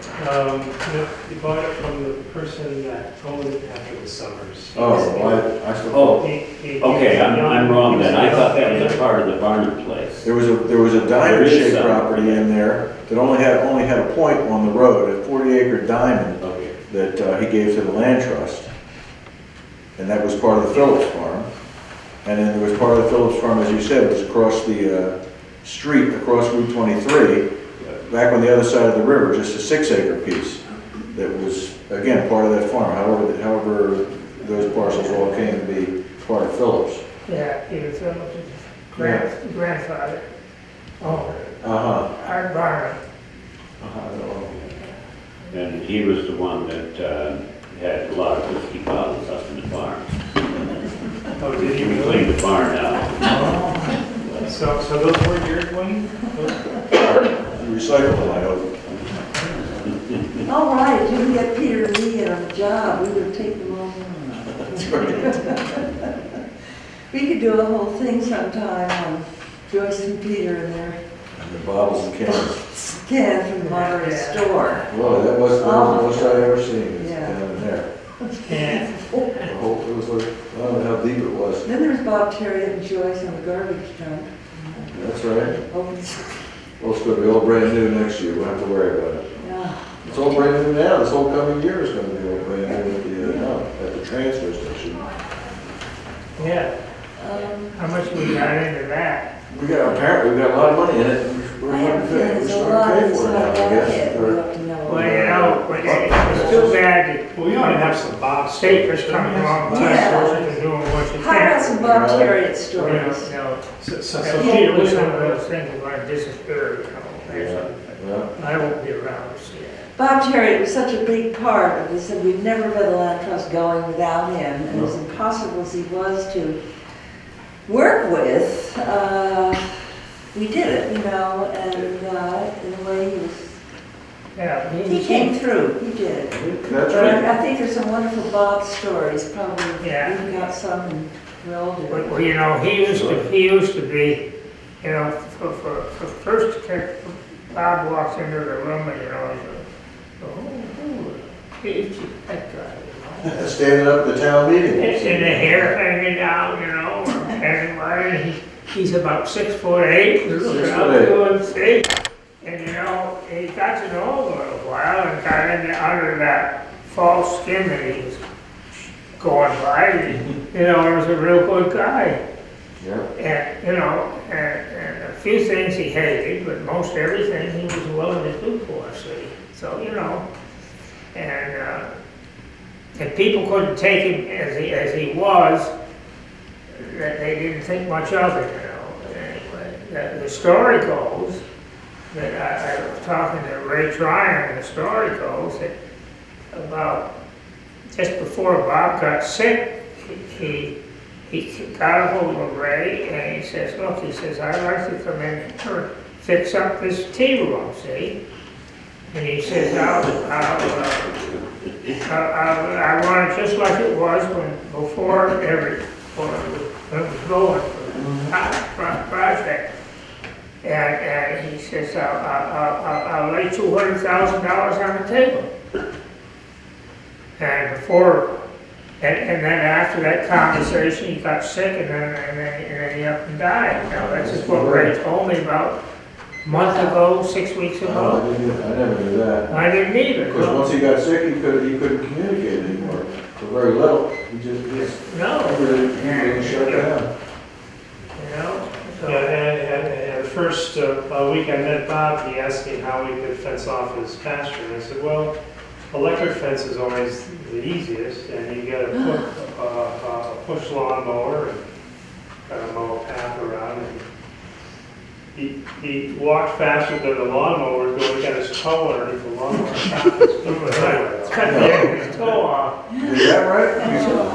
he bought it from the person that owned it after the Summers. Oh, I still. Oh, He okay, was young- I'm wrong then. I thought that was a young- part of the Barnum place. There was a There diamond is shaped some. property in there that only had a point on the road, a 40-acre diamond. Okay. that he gave to the land trust. And that was part of the Phillips farm. And then there was part of the Phillips farm, as you said, was across the street, across Route 23, back on the other side of the river, just a 6-acre piece that was, again, part of that farm. However, those parcels all came to be part of Phillips. Yeah, he was Phillips's grandfather. Oh, Uh-huh. Art Barnum. And he was the one that had a lot of whiskey bottles up in the barn. Oh, did He you really? cleaned the barn out. So those were yours, Wayne? You recycle them, I hope. All right, you can get Peter and me on the job, we would take them all. That's right. We could do a whole thing sometime on Joyce and Peter and their And the bottles and cans. can from the Monterey Yeah. store. Whoa, that was the most I'd ever seen, is Yeah. down in there. Yeah. The whole, it was like, I don't know how deep it was. Then there's Bob Terry and Joyce on the garbage dump. That's right. Open, Well, it's gonna be all brand new next year, we don't have to worry about it. yeah. It's all brand new now, this whole coming year is gonna be all brand new at the transfer station. Yeah. How much we got into that? We got, apparently, we got a lot of money in it, we're I have a feeling we're there's a starting lot to pay for it inside now, I that guess. head, we Or- have to know. Well, you know, but it's too bad Well, we ought to have some Bob the papers coming along, Yeah. stories and doing what you How about some can. Bob Terry You stories? know, So that Peter was one one of of those things that might disappear, you know. Yeah. I won't be around to see it. Bob Terry was such a big part of this, and we'd never let the land trust going without him, and as impossible as he was to work with, we did it, you know, and in a way Yeah, he came through, he did. That's But right. I think there's some wonderful Bob stories, probably, Yeah. we've got some, and we'll do. Well, you know, he used to be, you know, for first, Bob walks into the room and, you know, he's that guy, you know. Standing up at the town meeting. And the hair hanging down, you know, and he's about 6'8", looking out 6'8". to him, see? And you know, he got to know him a little while and got under that false skin that he was going by. You know, he was a real good guy. Yeah. And, you know, and a few things he hated, but most everything he was willing to do for us, see? So, you know, and people couldn't take him as he was, that they didn't think much of him, you know. Anyway, the story goes, that I was talking to Ray Tryon, and the story goes that about just before Bob got sick, he got a hold of Ray and he says, look, he says, I'd like to come in and fix up this tea room, see? And he says, I want it just like it was before it was going for the project. And he says, I'll lay $200,000 on the table. And then after that conversation, he got sick and then he up and died. Now, that's just what Ray told me about a month ago, 6 weeks Oh, ago. I never knew that. I didn't either. Because once he got sick, he couldn't communicate anymore, for very little. He just No. really shut down. You know? So- Yeah, and the first week I met Bob, he asked me how we could fence off his pasture. And I said, well, electric fence is always the easiest, and you get a push lawn mower and kind of mow a path around. And he walked faster than the lawnmower was going. He got his toe underneath the lawnmower. Cut the end of his toe off. Is that right?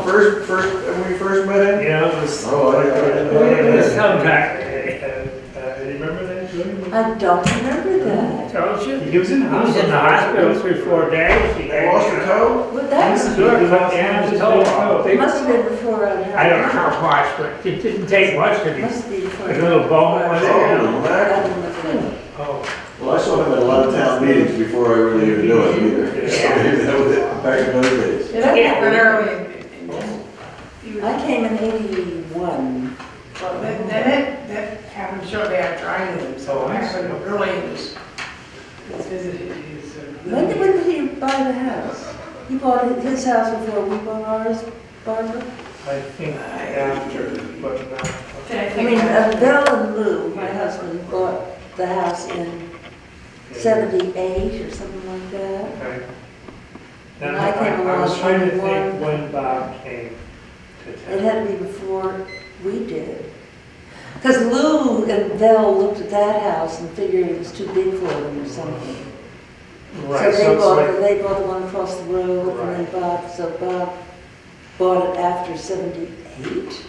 First, when we first met him? Yeah, it was. Oh, I didn't know It was that. come back. You remember that, Julie? I don't remember that. Don't you? He was in the He was in the hospital 3-4 days. He He lost a toe? Well, that's, Sure, cut the end of his toe off. it must have been before I heard. I don't know how much, but it didn't take much to be. Must be before. A little bone was there. Holy mackerel. Oh, Well, I saw him at a lot of town meetings before I really even knew him either. So maybe that was it, back in those days. Did I happen early? I came in 81. Well, that happened shortly after I knew him, so Oh, it I see. happened really, his visit, When did he buy the house? He bought his house before we bought ours, Barbara? I think after, but not. I mean, Bill and Lou, my husband, bought the house in 78 or something like that. Okay. And Now, I came I was along trying to in think 21. when Bob came to It town. had to be before we did. Because Lou and Bill looked at that house and figured it was too big for them or something. Right, So so it's like, they bought the one across the road, and then Bob bought it after 78.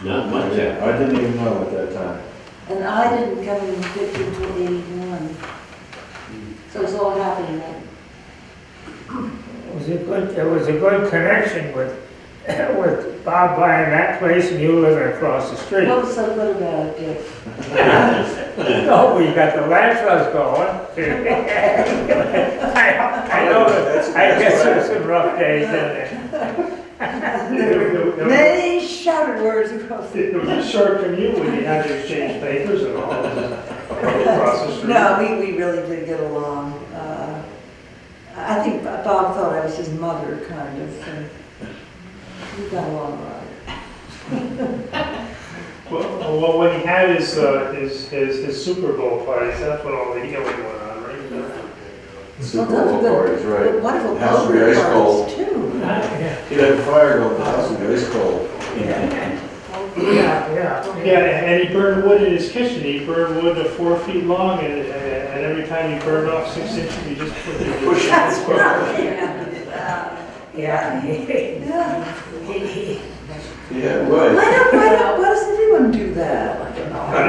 Not much I didn't even know at that time. And I didn't come in until 81. So it was all happening then. It was a good connection with, with Bob buying that place and you living across the street. What was so good about it, Dick? Oh, we got the land trust going. I know, I guess there's some rough days in there. Many shouted words across the... it was a short commute when you had to exchange papers and all across the street. No, we really did get along. I think Bob thought I was his mother, kind of, and we got along all right. Well, when he had his Super Bowl parties, that's when all the healing went on, right? Super Well, Bowl those were parties, good, right? wonderful House would be poker ice cold. parties, too. He'd have a fire going, the house would be ice cold. Yeah, and he burned wood in his kitchen. He burned wood 4 feet long, and every time he burned off 6 inches, he just put it in. That's right. Yeah. Yeah, right. Why does everyone do that?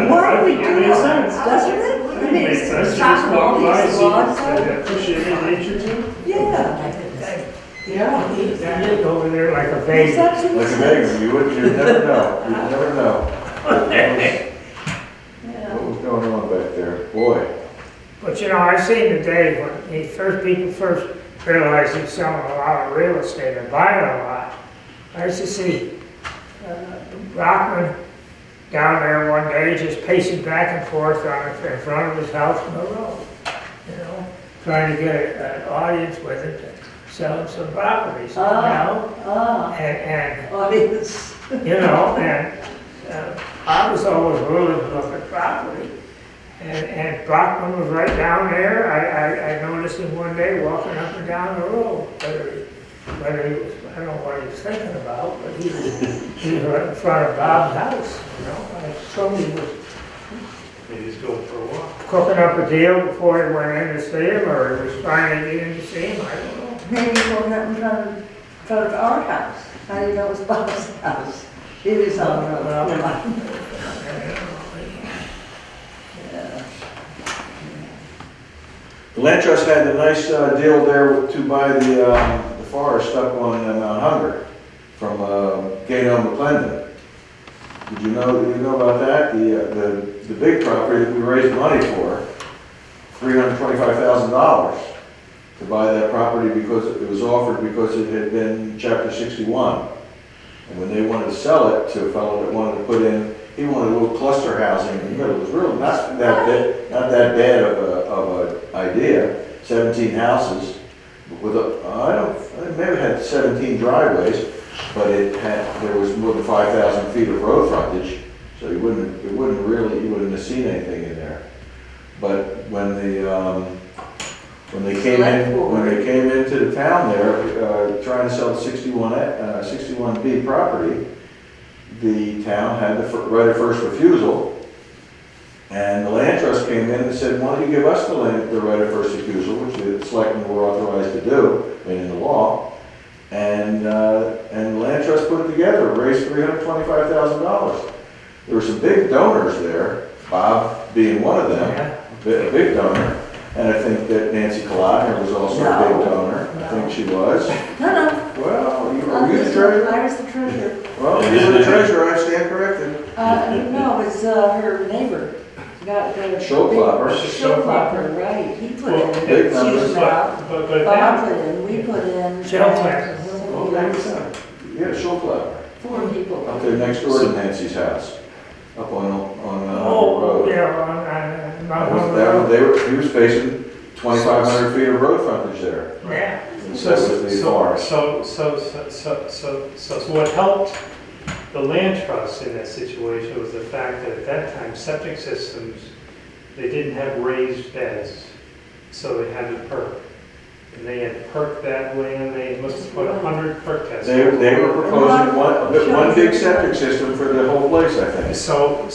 Why do we do It makes that? sense. Doesn't it? I It mean, makes sense. it's You just chopping all walk by, these see, logs out. appreciate nature too. Yeah. Yeah, he lived over there like a Makes baby. absolute Like a sense. vagrant, you'd never know, you'd never know. Yeah. What was going on back there? Boy. But you know, I seen the day when people first realized he was selling a lot of real estate and buying a lot. I used to see Rockman down there one day just pacing back and forth in front of his house on the road, you know, trying to get an audience with him to sell him some properties, you know? And I mean, it's, you know, and I was always willing to look at property. And Brockman was right down there. I noticed him one day walking up and down the road. Whether he was, I don't know what he was thinking about, but he was right in front of Bob's house, you know. I assumed he was Maybe he's going for a walk. cooking up a deal before he went in to see him, or he was trying to get in to see him, I don't know. maybe going up in front of our house. How do you know it was Bob's house? It was on the road. Well, Never mind. Yeah. The land trust had a nice deal there to buy the forest up on Mount Hunger from Gano McClendon. Did you know about that? The big property that we raised money for, $325,000 to buy that property because it was offered because it had been Chapter 61. And when they wanted to sell it to a fellow that wanted to put in, he wanted a little cluster housing in the middle. It was really not that bad of an idea. 17 houses with it maybe had 17 driveways, but there was more than 5,000 feet of road frontage, so you wouldn't have seen anything in there. But when they came into the town there, trying to sell the 61B property, the town had the right of first refusal, and the land trust came in and said, why don't you give us the right of first refusal, which the selectmen were authorized to do, in the law, and the land trust put it together, raised $325,000. There were some big donors there, Bob being one of them, a big donor, and I think that Nancy Kolodner was also a big donor. I think she was. No. Well, were you the treasurer? I was the treasurer. Well, you were the treasurer, I stand corrected. No, it's her neighbor. Showklopper. Showklopper, right. He put in. Big She numbers. was out. But Bob that, put in, we put in. Showklopper. Oh, there you go. Yeah, Showklopper. 4 people. Up there next door to Nancy's house, up on the Oh, road. yeah, on Mount Hunger Road. He was facing 2,500 feet of road frontage there. Yeah. That was the forest. So what helped the land trust in that situation was the fact that at that time, septic systems, they didn't have raised beds, so they had to perk. And they had perked that land, they must have put 100 perk tests. They were proposing one big septic system for the whole place, I think. So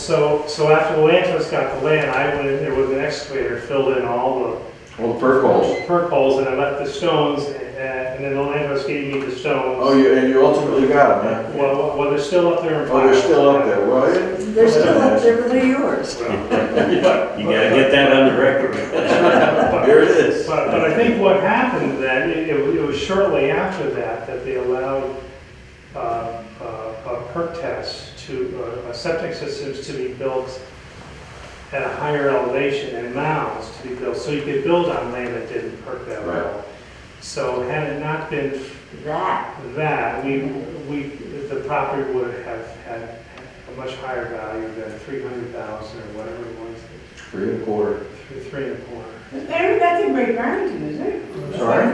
after the land trust got the land, I went in there with an excavator, filled in all All the perk holes. the perk holes, and I left the stones, and then the land trust gave me the stones. Oh, and you ultimately got them, huh? Well, they're still up there in Oh, they're piles. still up there, well, They're still up there, but they're yours. You gotta get that on the record. here it is. But I think what happened then, it was shortly after that they allowed perk tests septic systems to be built at a higher elevation and mounds to be built, so you could build on land that didn't perk that well. So had it not been That, the property would have had a much higher value than 300,000 or whatever it was. 3 1/4. 3.25. That's in Great Barrington, isn't it? Sorry?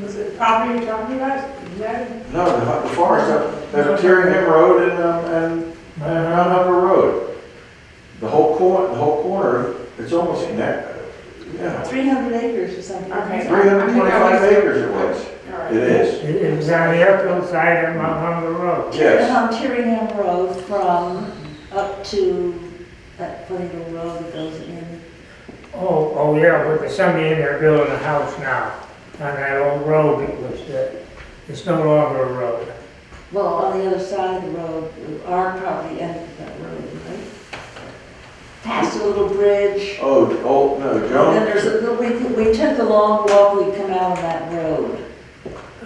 Was it property you're talking about? Is that? No, the forest up Tyringham Road and Mount Hunger Road. The whole corner, it's almost yeah. 300 acres or something. Okay. 325 acres it was. All right. It is. It was on the uphill side of Mount Hunger Road. Yes. On Tyringham Road from up to that funny little road that goes in. Oh, yeah, but there's somebody in there building a house now. On that old road, it's no longer a road. Well, on the other side of the road, our property ended that road, right? Past a little bridge. Oh, no, And then Joan? there's we took a long walk, we come out on that road.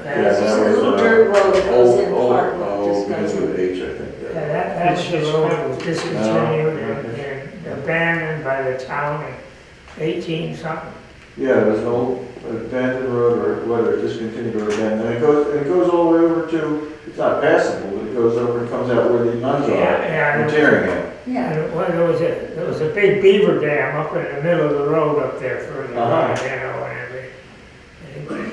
Yeah, It's just a that was, little dirt road that goes in Park Road, Oh, just begins goes with in. H, I think. Yeah, that was the road that was discontinued and abandoned by the town in 18 something. Yeah, there's an old abandoned road or whether it discontinued or abandoned. And it goes all the way over to, it's not passable, but it goes over and comes out where the nuns are. Yeah. In Tyringham. Yeah. And there was a big beaver dam up in the middle of the road up there further on, Uh-huh. and anyway.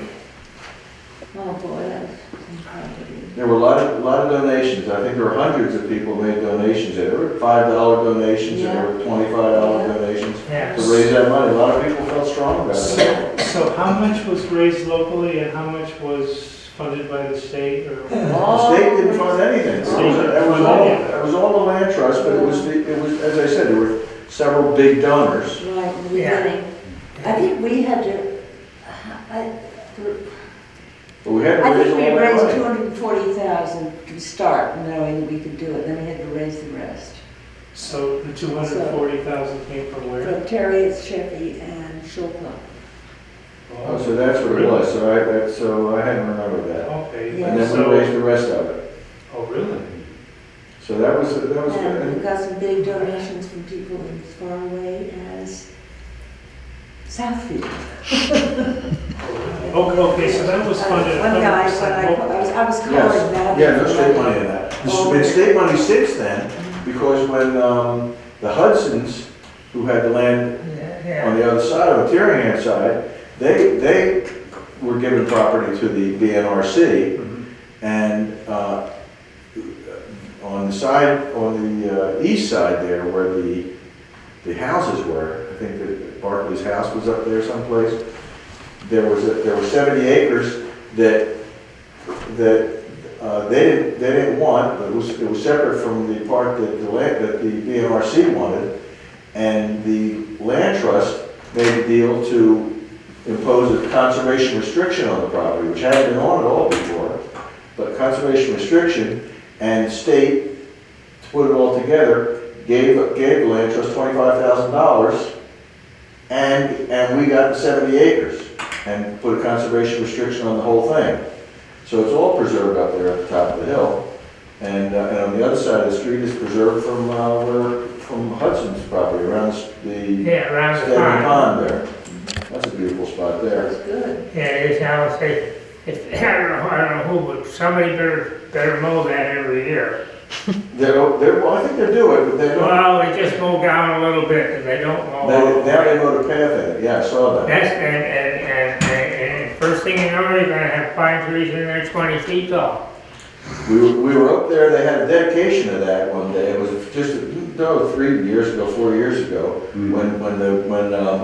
Oh, boy, that was some property. There were a lot of donations. I think there were hundreds of people made donations. There were $5 donations and there were $25 donations Yeah. to raise that money. A lot of people felt strong about it. So how much was raised locally and how much was funded by the state or? The state didn't fund anything. That was all the land trust, but it was, as I said, there were several big donors. Right, in the Yeah. beginning. I think we had to, But we had to I raise think all we that raised money. 240,000 to start, knowing that we could do it, then we had to raise the rest. So the 240,000 came from where? From Terry, Sheffy, and Shulpa. Oh, so that's what it was. So I hadn't remembered that. Okay. Yeah. And then So- we raised the rest of it. Oh, really? So that was And we good. got some big donations from people as far away as Southfield. Okay, so that was funded One guy, 100% local. I was calling that. Yes, yeah, no state money in that. There's been state money since then, because when the Hudsons, who had the land Yeah. on the other side, on the Tyringham side, they were given property to the BNRC, and on the east side there, where the houses were, I think that Barclay's house was up there someplace, there were 70 acres that they didn't want, but it was separate from the part that the BNRC wanted, and the land trust made a deal to impose a conservation restriction on the property, which hadn't been on at all before, but conservation restriction, and the state, to put it all together, gave the land trust $25,000, and we got the 70 acres, and put a conservation restriction on the whole thing. So it's all preserved up there at the top of the hill, and on the other side of the street is preserved from Hudson's property, around the Around the Stedman pond. Pond there. That's a beautiful spot there. That's good. Yeah, it is now, say, I don't know who, but somebody better mow that every year. Well, I think they do it, but they don't. Well, they just mow down a little bit, and they don't mow. Now they mow the path in it, yeah, I saw that. And first thing you know, you're gonna have pine trees in there 20 feet tall. We were up there, they had a dedication of that one day, it was just, 3 years ago, 4 years ago, when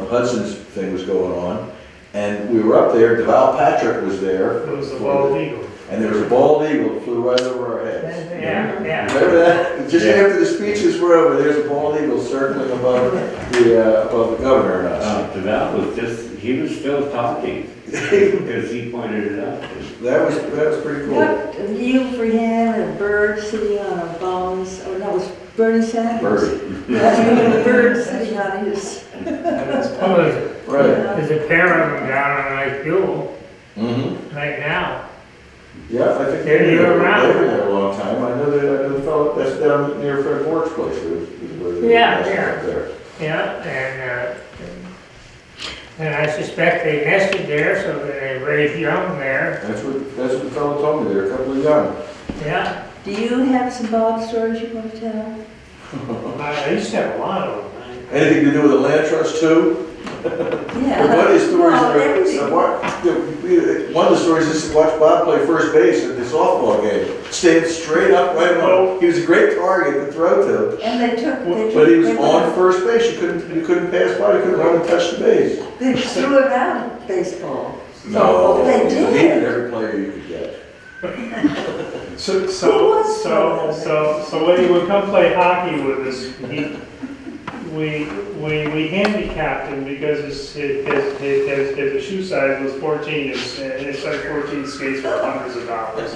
Hudson's thing was going on. And we were up there, DeVal Patrick was there. It was the bald eagle. And there was a bald eagle that flew right over our heads. Yeah. Remember that? Just after the speeches were over, there's a bald eagle circling above the governor and us. That was just, he was still talking, because he pointed it out. That was pretty cool. Got a view for him and a bird sitting on a bones, oh, no, it was Bernie Sanders. Birdie. Yeah, a bird sitting on his. Oh, Right. there's a pair of them down on Lake Buell Mm-hmm. right now. Yeah, I think They're they were year-round. there a long time. I know the fellow, that's down near Fred Bork's place, is where they were Yeah, nesting yeah. up there. Yeah, and I suspect they nested there so that they raised young there. That's what the fellow told me, they're a couple of young. Yeah. Do you have some Bob stories you want to tell? I used to have a lot of them. Anything to do with the land trust too? Yeah. One of the stories, Well, everything. one of the stories is to watch Bob play first base at the softball game. Stand straight up, right on. He was a great target to throw to. And they took. But he was on first base, you couldn't pass by, you couldn't run and touch the base. They threw him out of baseball. No, They he did. needed every player you could get. So when he would come play hockey with us, we handicapped him because his shoe size was 14, and his size 14 skates were hundreds of dollars.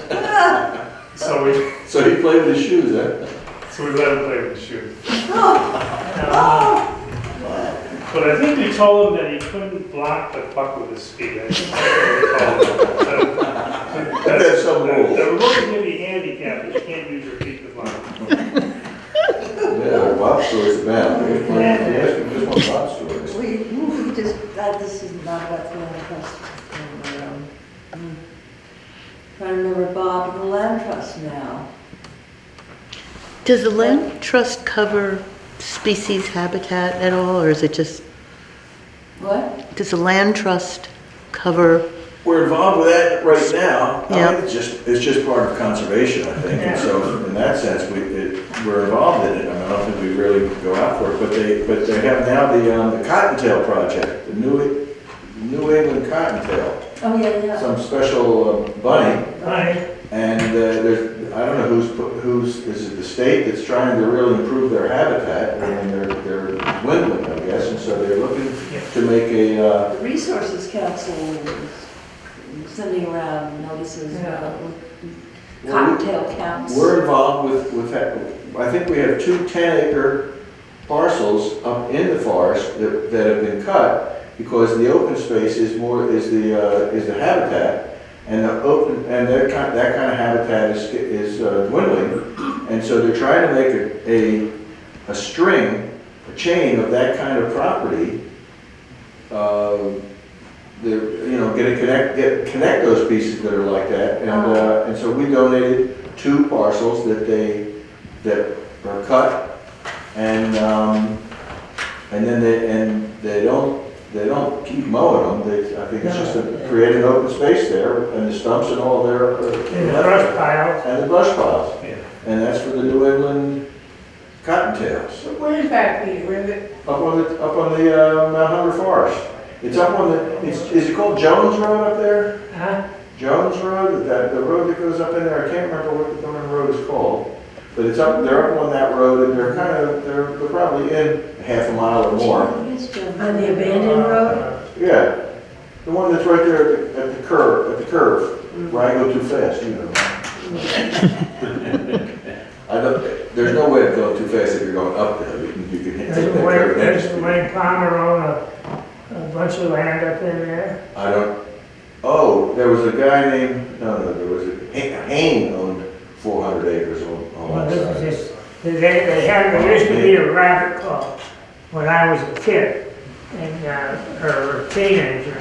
So So he played with his shoes, huh? we let him play with the shoes. Oh, But I think we told him that he couldn't block the puck with his speed. I think that's what we told him. That's some rules. The rule is going to be handicapped, but you can't use your feet to block. Yeah, Bob stories abound. Just one Bob stories. we just, this is not about the land trust. Trying to remember Bob and the land trust now. Does the land trust cover species habitat at all, or is it just, What? does the land trust cover? We're involved with that right now. Yeah. It's just part of conservation, I think. And so in that sense, we're involved in it. I mean, I don't think we really go out for it, but they have now the Cottontail project, the New England Cottontail, Oh, yeah. some special bunny. Right. And there's, I don't know who's, is it the state that's trying to really improve their habitat? I mean, they're dwindling, I guess, and so they're looking to make a, The Resources Council is sending around notices about cottontail counts. we're involved with, I think we have 2 10-acre parcels up in the forest that have been cut because the open space is the habitat. And that kind of habitat is dwindling, and so they're trying to make a chain of that kind of property. Connect those pieces that are like that, and so we donated 2 parcels that are cut, and then they don't keep mowing them. I think it's just to create an open space there, and the stumps and all there. And the brush piles. And the brush piles. Yeah. And that's for the New England Cottontails. Where is that, Peter? Where is it? Up on the Mount Hunger Forest. It's up on is it called Jones Road up there? Huh? Jones Road, the road that goes up in there, I can't remember what the darn road is called. But they're up on that road, and they're probably in half a mile or more. On the abandoned road? Yeah, the one that's right there at the curve, where I go too fast, you know. There's no way of going too fast if you're going up there. You can hit that curve. There's Wayne Palmer own a bunch of land up in there. There was a guy named, there was Hayne owned 400 acres on Well, that this side. is just, there used to be a rabbit club when I was a kid, or a teenager,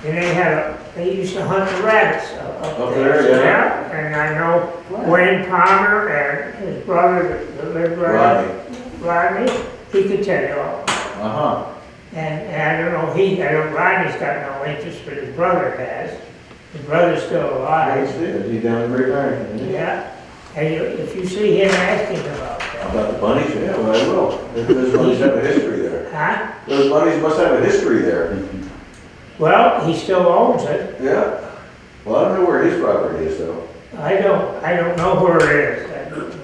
and they used to hunt the rabbits Up there, yeah. And I know Wayne Palmer and his brother that lived right, Rodney. Rodney, he could tell you all. Uh-huh. And I don't know, Rodney's got no interest, but his brother has. His brother's still alive. He's down in Great Barrington, isn't he? Yeah, and if you see him asking about that. About the bunnies, yeah, well, I will. Those bunnies have a history there. Huh? Those bunnies must have a history there. Well, he still owns it. Yeah. Well, I don't know where his property is though. I don't know where it is,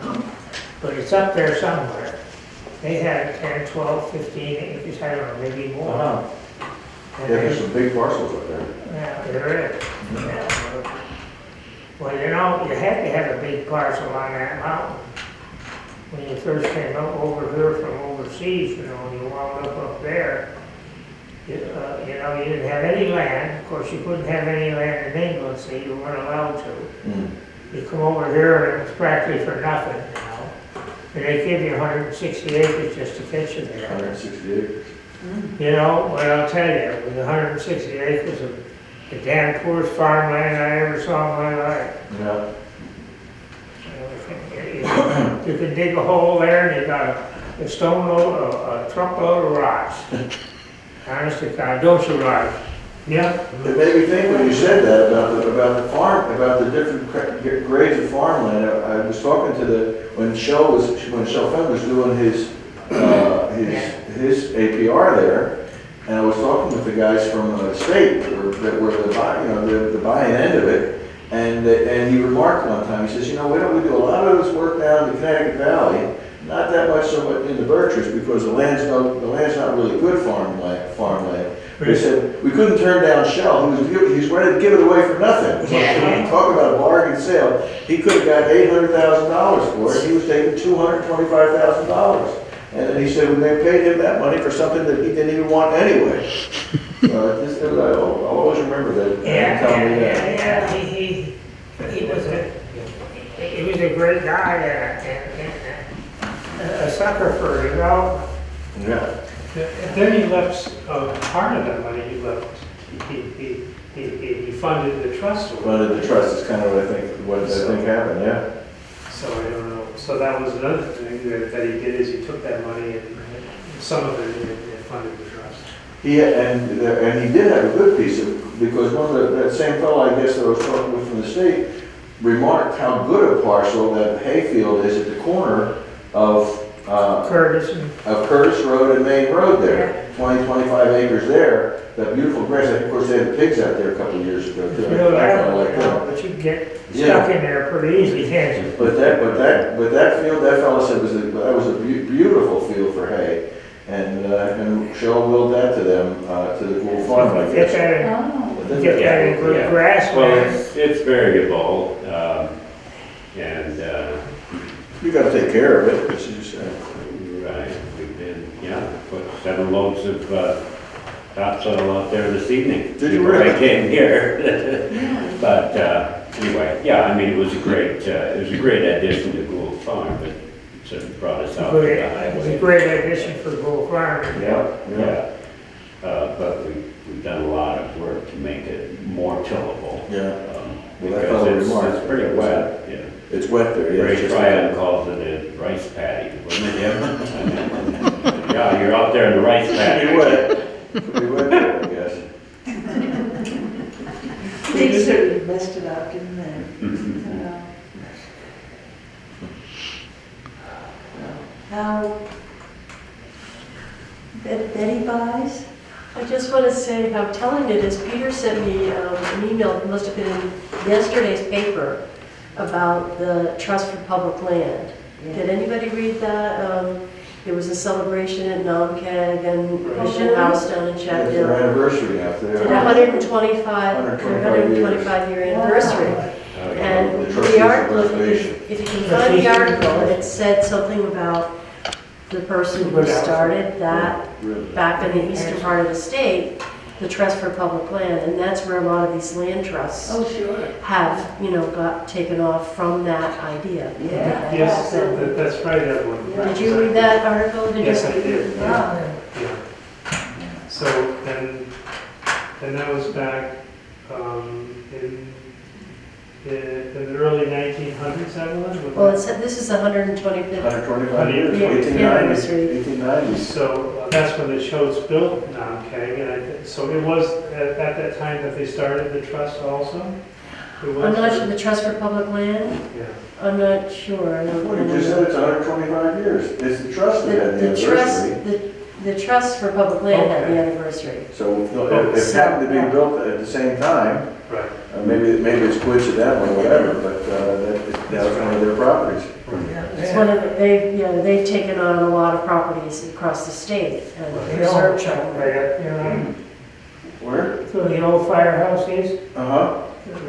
but it's up there somewhere. They had 10, 12, 15 acres, I don't know, maybe more. Wow. And Yeah, they- there's some big parcels up there. Yeah, there is. Yeah. Well, you know, you had to have a big parcel on that mountain. When you first came up over here from overseas, you know, when you wound up there, you know, you didn't have any land. Of course, you couldn't have any land in England, so you weren't allowed to. Mm. You come over here and it's practically for nothing, you know. And they give you 160 acres just to catch you there. 160 acres. You know, what I'll tell you, with 160 acres of the damn poorest farmland I ever saw in my life. Yeah. You can dig a hole there and you got a stone load, a truckload of rocks. Honest to God, don't you rise? Yeah. It made me think when you said that about the farm, about the different grades of farmland. I was talking to when Shell Fund was doing his APR there, and I was talking with the guys from the state that were the buying end of it, and he remarked one time, he says, you know, we do a lot of this work down in the Connecticut Valley, not that much so much in the Berkshires because the land's not really good farmland. He said, we couldn't turn down Shell, he was ready to give it away for nothing. Yeah. Talk about a bargain sale, he could have got $800,000 for it, he was taking $225,000. And then he said, when they paid him that money for something that he didn't even want anyway. I'll always remember that. Yeah. He was a great guy and a sucker for it, you know. Yeah. And then he left part of that money. He left. He funded the trust. Funded the trust is kind of what I think happened, yeah. So I don't know. So that was another thing that he did is he took that money and some of it and funded the trust. And he did have a good piece of, because that same fellow, I guess, that I was talking with from the state, remarked how good a parcel that hayfield is at the corner of Curtis Road and Main Road there. 25 acres there, that beautiful grass. Of course, they had the pigs out there a couple of years ago too. But you can get stuck in there pretty easily, can't you? But that field, that fellow said that was a beautiful field for hay. And Shell willed that to them, to the Gould Farm, I guess. Get that in good grass, Well, man. it's variable, and, You gotta take care of it, as you said. right, we've been, put 7 loads of topsoil out there this evening. Did you before really? I came here. But, anyway, I mean, it was a great addition to Gould Farm, but it sort of brought us out to the It was a highway. great addition for Gould Farm. Yeah. But we've done a lot of work to make it more tillable. Yeah. Well, that Because fellow remarked. it's pretty wet, yeah. It's wet there, yeah. Ray it's just- Tryon calls it a rice paddy, wasn't it, Jim? Yeah, you're out there in the rice paddy. Pretty wet. Pretty wet there, I guess. They certainly messed it up, didn't they? How Betty buys? I just want to say how telling it is. Peter sent me an email, it must have been in yesterday's paper, about the Trust for Public Land. Did anybody read that? It was a celebration at Nomkeg and Mission House down in It's their Chatfield. anniversary out Did there. 125 year anniversary. Oh, yeah. And The trustees the of article, renovation. if you can find the article, it said something about the person who started that back in the eastern part of the state, the Trust for Public Land, and that's where a lot of these land trusts Oh, sure. have, got taken off from that idea. Yeah. Yes, that's right, Evelyn. Did you read that article? Did you- Yes, I did. Yeah. Yeah. So, and that was back in in the early 1900s, Evelyn? Well, this is 125th. 125 years, Yeah, 1890s, anniversary. 1890s. So that's when the Choates built Nam Keg, and so it was at that time that they started the trust also? It was? I'm not sure, the Trust for Public Land? Yeah. I'm not sure. I don't Well, you just said it's 125 years. It's the trust that had the The trust, anniversary. the Trust for Public Land had the Okay. anniversary. So if it happened to be built at the same time, Right. maybe it's coincidental or whatever, but that was one of their properties. It's one of the, they've taken on a lot of properties across the state and The old preserved truck them. right up there, Where? so the old firehouse is, Uh-huh.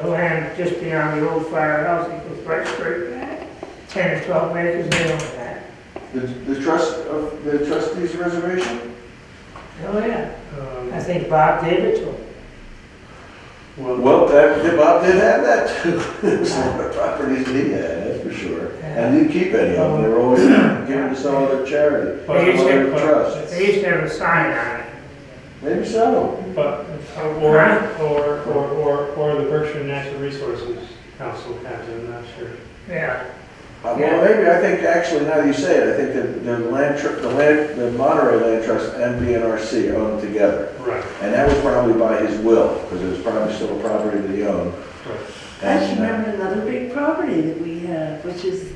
the land just beyond the old firehouse, it goes right straight back. 10 or 12 acres, they own that. The trustees reservation? Oh, yeah. I think Bob gave it to him. Well, Bob did have that too. Some of the properties he had, that's for sure. And didn't keep any of them, they were always given to some other charity, some They used other to, trust. they used to have a sign on it. Maybe so. But, or the Berkshire Natural Resources Council has it, I'm not sure. Yeah. Well, maybe, I think, actually, now you say it, I think that the Monterey Land Trust and BNRC owned together. Right, And that was probably by his will, because it was probably still a property that he owned. right. I just And, remembered another big property that we have, which is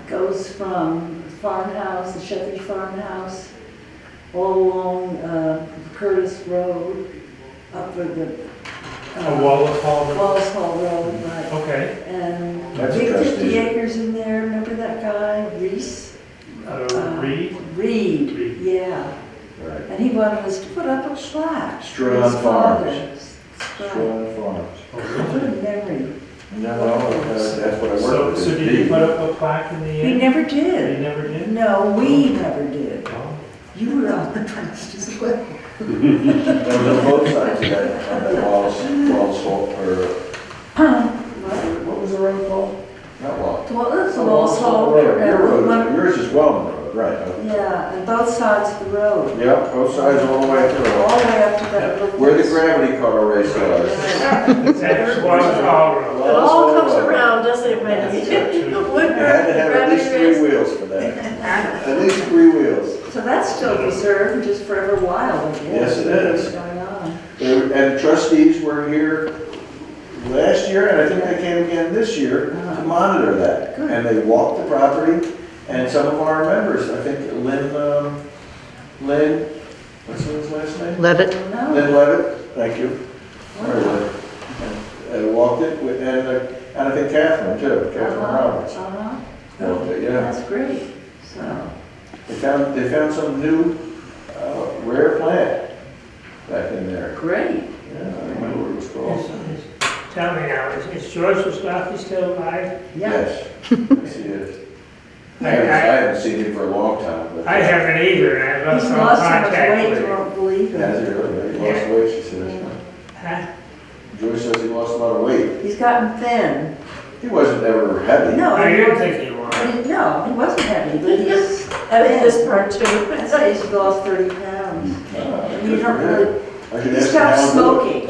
goes from the farmhouse, the Shepherd farmhouse, all along Curtis Road, up where the. Wallace Hall. Wallace Hall Road, right. Okay. And That's big 50 trustees. acres in there, remember that guy, Reese? Reed? Reed, Reed. yeah. Right. And he wanted us to put up a plaque. for Strawn his Farms. father. Strawn Farms. Oh, What really? a memory. No, that's what I So, worked with. so did you put up a plaque in the We end? never You did. never did? No, we never did. Oh. You were on the trust as well. That was on both sides of that Wallace Hall, or, what was the road called? Not Wallace. Well, that's the Wallace Hall Road. Your One- road, yours is Wellman Road, right. Okay. Yeah, and both sides of the road. Yep, both sides all the way through. All the way up to that little. Where the gravity car race was. That's Wallace Hall Road. It all comes around, doesn't it, Wendy? You had to have at least 3 wheels for that. At least 3 wheels. So that's still preserved, just forever wild, I guess. Yes, it is. What's going on? And trustees were here last year, and I think they came again this year to monitor that. Good. And they walked the property, and some of our members, I think Lynn, what's his last name? Levitt. No. Lynn Levitt, thank you. Where is it? And walked it, and I think Catherine too, Catherine Roberts. Uh-huh. Walked it, yeah. That's great, so. They found some new rare plant back in there. Great. Yeah, I don't remember what it was called. Tell me now, is George Wisłocki still alive? Yes, yes he is. I haven't seen him for a long time, but. I haven't either, and I've He's lost all lost so much contact weight, with you him. won't believe Has it. he really? He lost weight, she says. Huh? Joyce says he lost a lot of weight. He's gotten thin. He wasn't ever heavy. No, I he didn't wasn't. think he was. No, he wasn't heavy, but he's And thin. this part too. I'd say he's lost 30 pounds. Ah, And you good don't for him. really, I should he ask him stopped how smoking.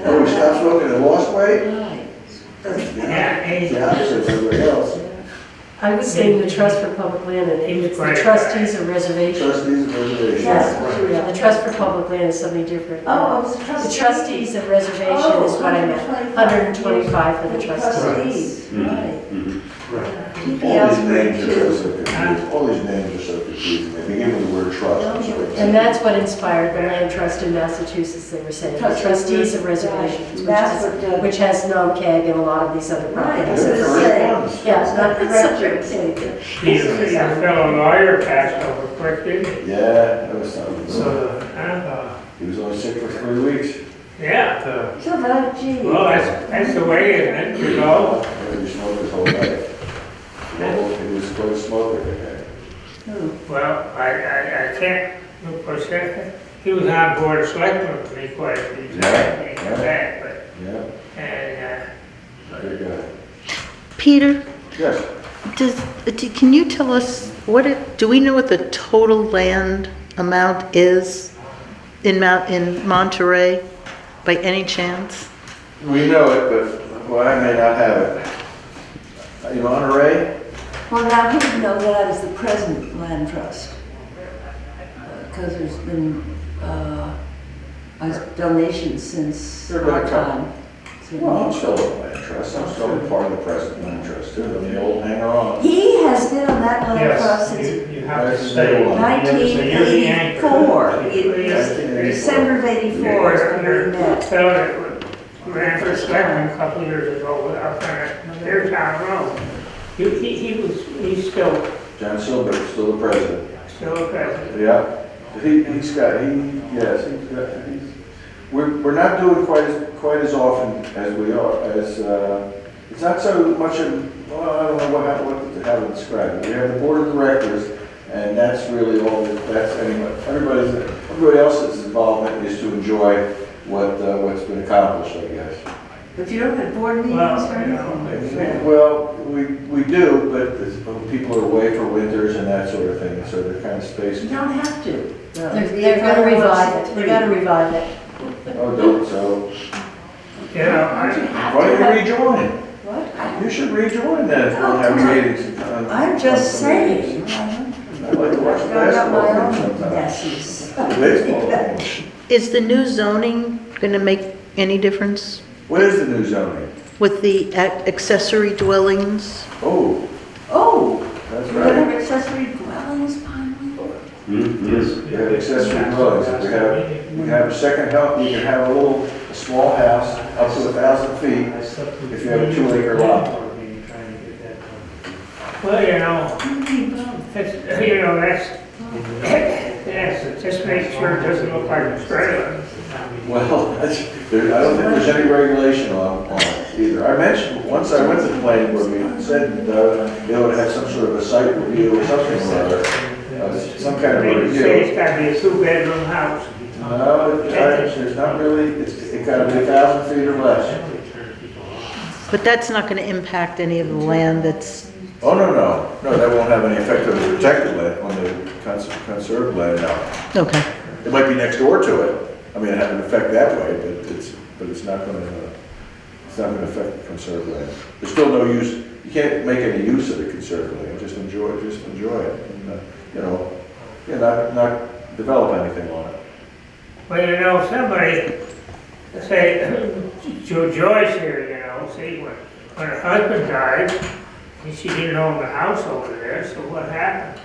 Oh, he stopped smoking and lost weight? Right. Yeah, It's he, the opposite of everybody else. I was saying the Trust for Public Land, and He was it's the quite- trustees of reservation. Trustees of reservation. Yes. Yeah, the Trust for Public Land is something different. Oh, I was a The trustee. trustees of reservation is what I meant. 125 for the trustees. Trustees, right. Right. Keep All me out these of names are too. so confusing. All these names are so confusing. They begin with the word trust. I'm sorry. And that's what inspired the land trust in Massachusetts, they were saying, the trustees of reservations, That's what, which has NOMCAG and a lot of these other Right, properties. They're that's the what correct it ones. says. Yeah, It's not that's correct. separate. your fellow lawyer passed over quick, didn't he? Yeah, that was something. So, He was only sick for 3 weeks. Yeah. So that, gee. Well, that's the way, isn't it? You go. He smoked his whole life. He was quite a smoker, that Who? Well, I can't, of course, he was on board of selectmen with me quite a few times, Yeah. back, but, guy. and, Yeah, good guy. Peter, Yes. can you tell us do we know what the total land amount is in Monterey by any chance? We know it, but, well, I may not have it. You Monterey? Well, now, he didn't know that I was the present land trust. Because there's been, donations since There have been a our couple. time. Well, I'm still a land trust, I'm still a part of the present land trust too, I mean, old hanger on. He has been on that land trust Yes, since you have to That's stay. the one. 1984. December of 84 is when we met. So it ran for second a couple years ago up on their town road. He's still John Silbert's still the president. a president. Yeah, we're not doing quite as often as we are, it's not so much of, well, I don't know how to describe it. We have the board of directors, and that's really all, everybody else's involvement is to enjoy what's been accomplished, I guess. But you don't have board meetings Well, or you know, anything? Well, we do, but people are away for winters and that sort of thing, so they're kind of spaced. You don't have to. They're gonna revive it, they gotta revive it. Oh, don't, so, You know, why don't you rejoin? What? You should rejoin then, if we'll have meetings. I'm just saying. I'd like to watch the I've got my basketball own game sometime. messes. Baseball game. Is the new zoning going to make any difference What is the new zoning? with the accessory dwellings? Oh, Oh, that's we're gonna have right. accessory dwellings finally? We have accessory dwellings. We have a second house, you can have a small house up to 1,000 feet if you have a 2-acre lot. well, you know, just make sure it doesn't look like a trailer. Well, I don't think there's any regulation on it either. I mentioned, once I went to the planning board meeting, it said they would have some sort of a site review or something or other. Some kind of Maybe say it's review. gotta be a 2-bedroom house. No, there's not really, it gotta be 1,000 feet or less. But that's not going to impact any of the land that's, Oh, no, that won't have any effect on the protected land, on the conserved land, no. okay. It might be next door to it, I mean, it have an effect that way, but it's not gonna affect the conserved land. There's still no use, you can't make any use of the conserved land, just enjoy it, and, not develop anything on it. Well, you know, somebody, say, Joyce here, see, when her husband died, and she didn't own the house over there, so what happened?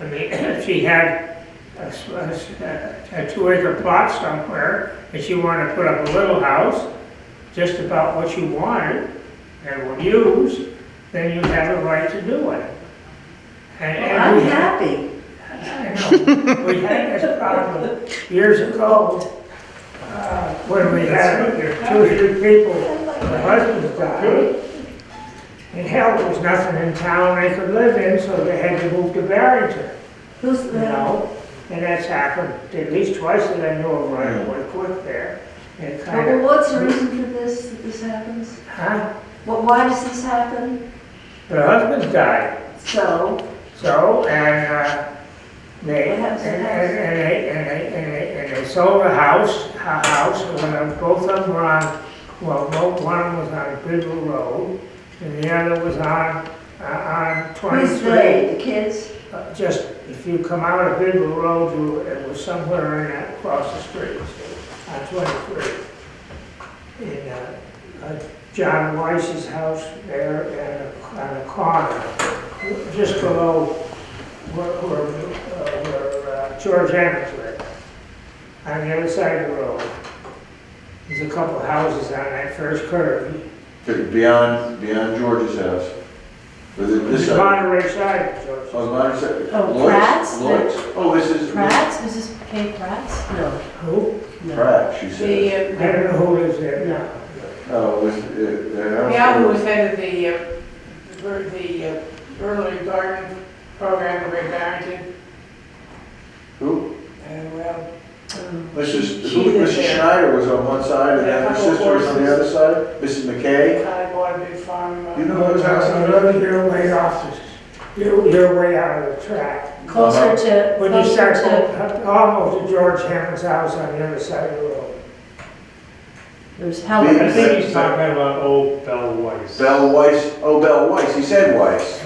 I mean, she had a 2-acre plot somewhere, and she wanted to put up a little house, just about what you wanted, and would use, then you'd have a right to do it. And I'm we had- happy. I know, we had this problem years ago, when we had 2 or 3 people, the husbands died. And hell, there was nothing in town they could live in, so they had to move to Barrington, Who's you the, know? And that's happened at least twice that I know of right away quick there. And kind well, of, what's the reason for this, that this happens? huh? Well, why does this happen? The husbands died, So, and they, What happens to the house? and they sold a house, and both of them were on, well, one of them was on Bridwell Road, and the other was on who's 23. they, the kids? Just, if you come out of Bidwell Road, it was somewhere in that, across the street, on 23. In John Weiss's house there, and on the corner, just below where George Emmons lived, on the other side of the road. There's a couple houses on that first curve. Beyond George's house. Was it this This side? Monterey side of George. Oh, Monterey side. Oh, Lloyd's? Pratt's? Lloyd's. Oh, this is. Pratt's, is this Kay Pratt's? No. Who? Pratt, she said. I don't know who lives there now. Oh, was Yeah, who was head of the early garden program over in Barrington. Who? Well, Mrs. She Who, lived Mrs. there. Schneider was on one side, and then her sister was on the other side? Mrs. McKay? I bought a big farm. You know whose house it is? You're way off, you're way out of the track. Closer to, When you closer start to, going almost to George Hammond's house on the other side of the road. There's B- I Heller. think he's talking about Old Bell Weiss. Bell Weiss, oh, Bell Weiss, he said Weiss.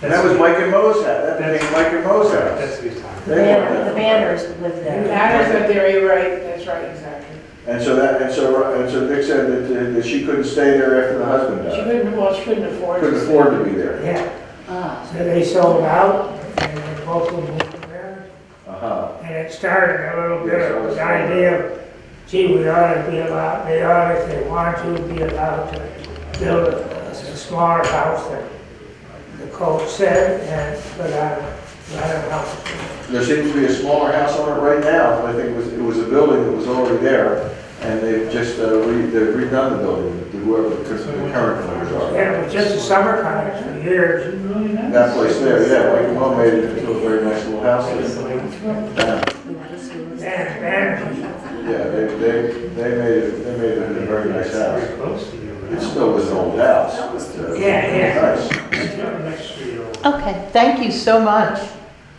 And that was Mike and Mo's house, that became Mike and Mo's house. That's what he's talking about. The Banners live The there. Manners are there, you're right, that's right, exactly. And so Dick said that she couldn't stay there after the husband She died. couldn't afford to. Couldn't afford to be there. Yeah, Ah, so they sold out, and then both of them moved there. Uh-huh. And it started a little bit of the idea of, gee, we ought to be allowed, they ought, if they want to, be allowed to build a smaller house that the code said, and, but I don't know. There seems to be a smaller house on it right now. I think it was a building that was already there, and they've just they've redone the building, whoever the current owners are. Yeah, it was just a summer cottage for years. That place there, yeah, Mike and Mo made it into a very nice little house there. And Yeah, they made it a very nice house. Very close to you, It right? still was an old house. but, Yeah. Nice. Next street over. Okay, thank you so much.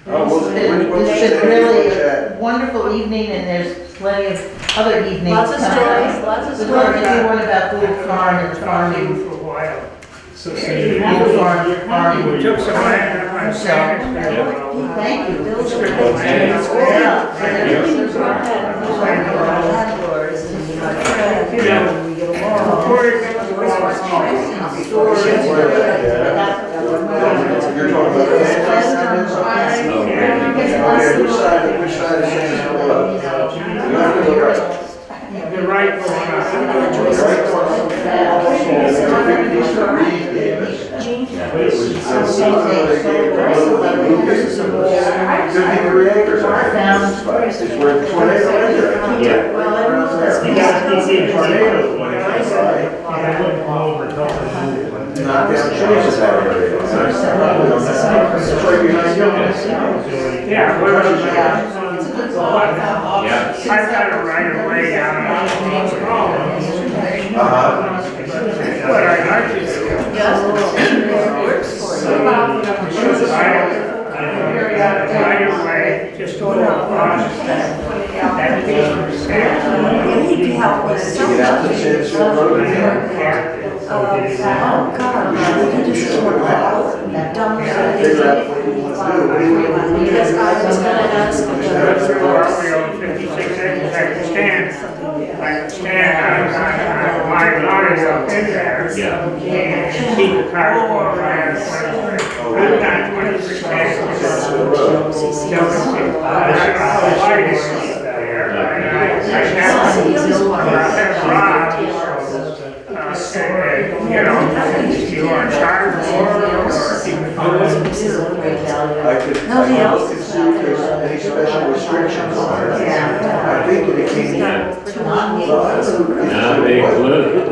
Oh, well, It's been really a wonderful evening, and there's plenty of other evenings. Lots of coming. stories, lots of We're going to do stories. one about Gould Farm and farming. for a while. So Gould you Farm. We took some land up on Sandusville. Thank you. landlords and my friend, we get along. You're talking about which side is Sandusville Road? You have to go right. The right one. $53 acres. It's where the tornado ended. Yeah. Around there. You got the tornado. Right. I wouldn't go over until they moved. Knock down trees in that area. It's right behind you. Yeah, we're Yeah. I've got a right of way down on Uh-huh. But I'd like to do. Right of way, just over across that piece of sand. He'd be helpful. To get out to the Sandusville Road again. Oh, God, he just sort of dumb. Figure out what you want to do. Because I was gonna ask That's about. where we own 56 acres, I can stand on my lawn up in there. Yeah. And keep the cars going around. I've got 26 acres. The light is there, and I have Rob, you know, if you are charged I could look and see if there's any special restrictions on it. I think that it came in. Not a big clue.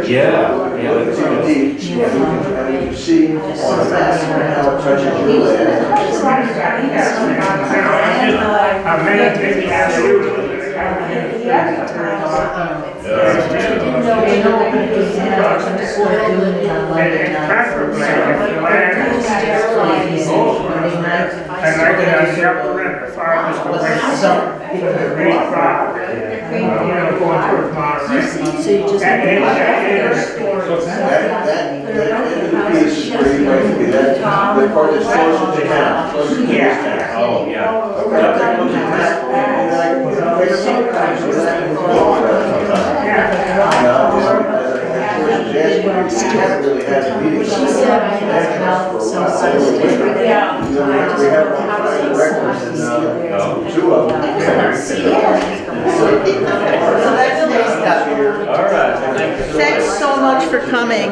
Yeah, yeah. It's in the deed, and you can see on the map how it touches your land. I may maybe ask you. And preferably, if the land is over, I'd like it on the upper end, the farthest away from the main property. You know, going towards Monterey. So you just. That is, That end of the piece is where you might be, that, the part that's closer to town, closer to this town. Oh, yeah. Okay, I'll take a look at that, and then I can make some kinds of that. We haven't really had a meeting. She said I had to some sensitive. Yeah. We have one of the records and, two of them. So that's next up. All right. Thank you so much. Thanks so much for coming.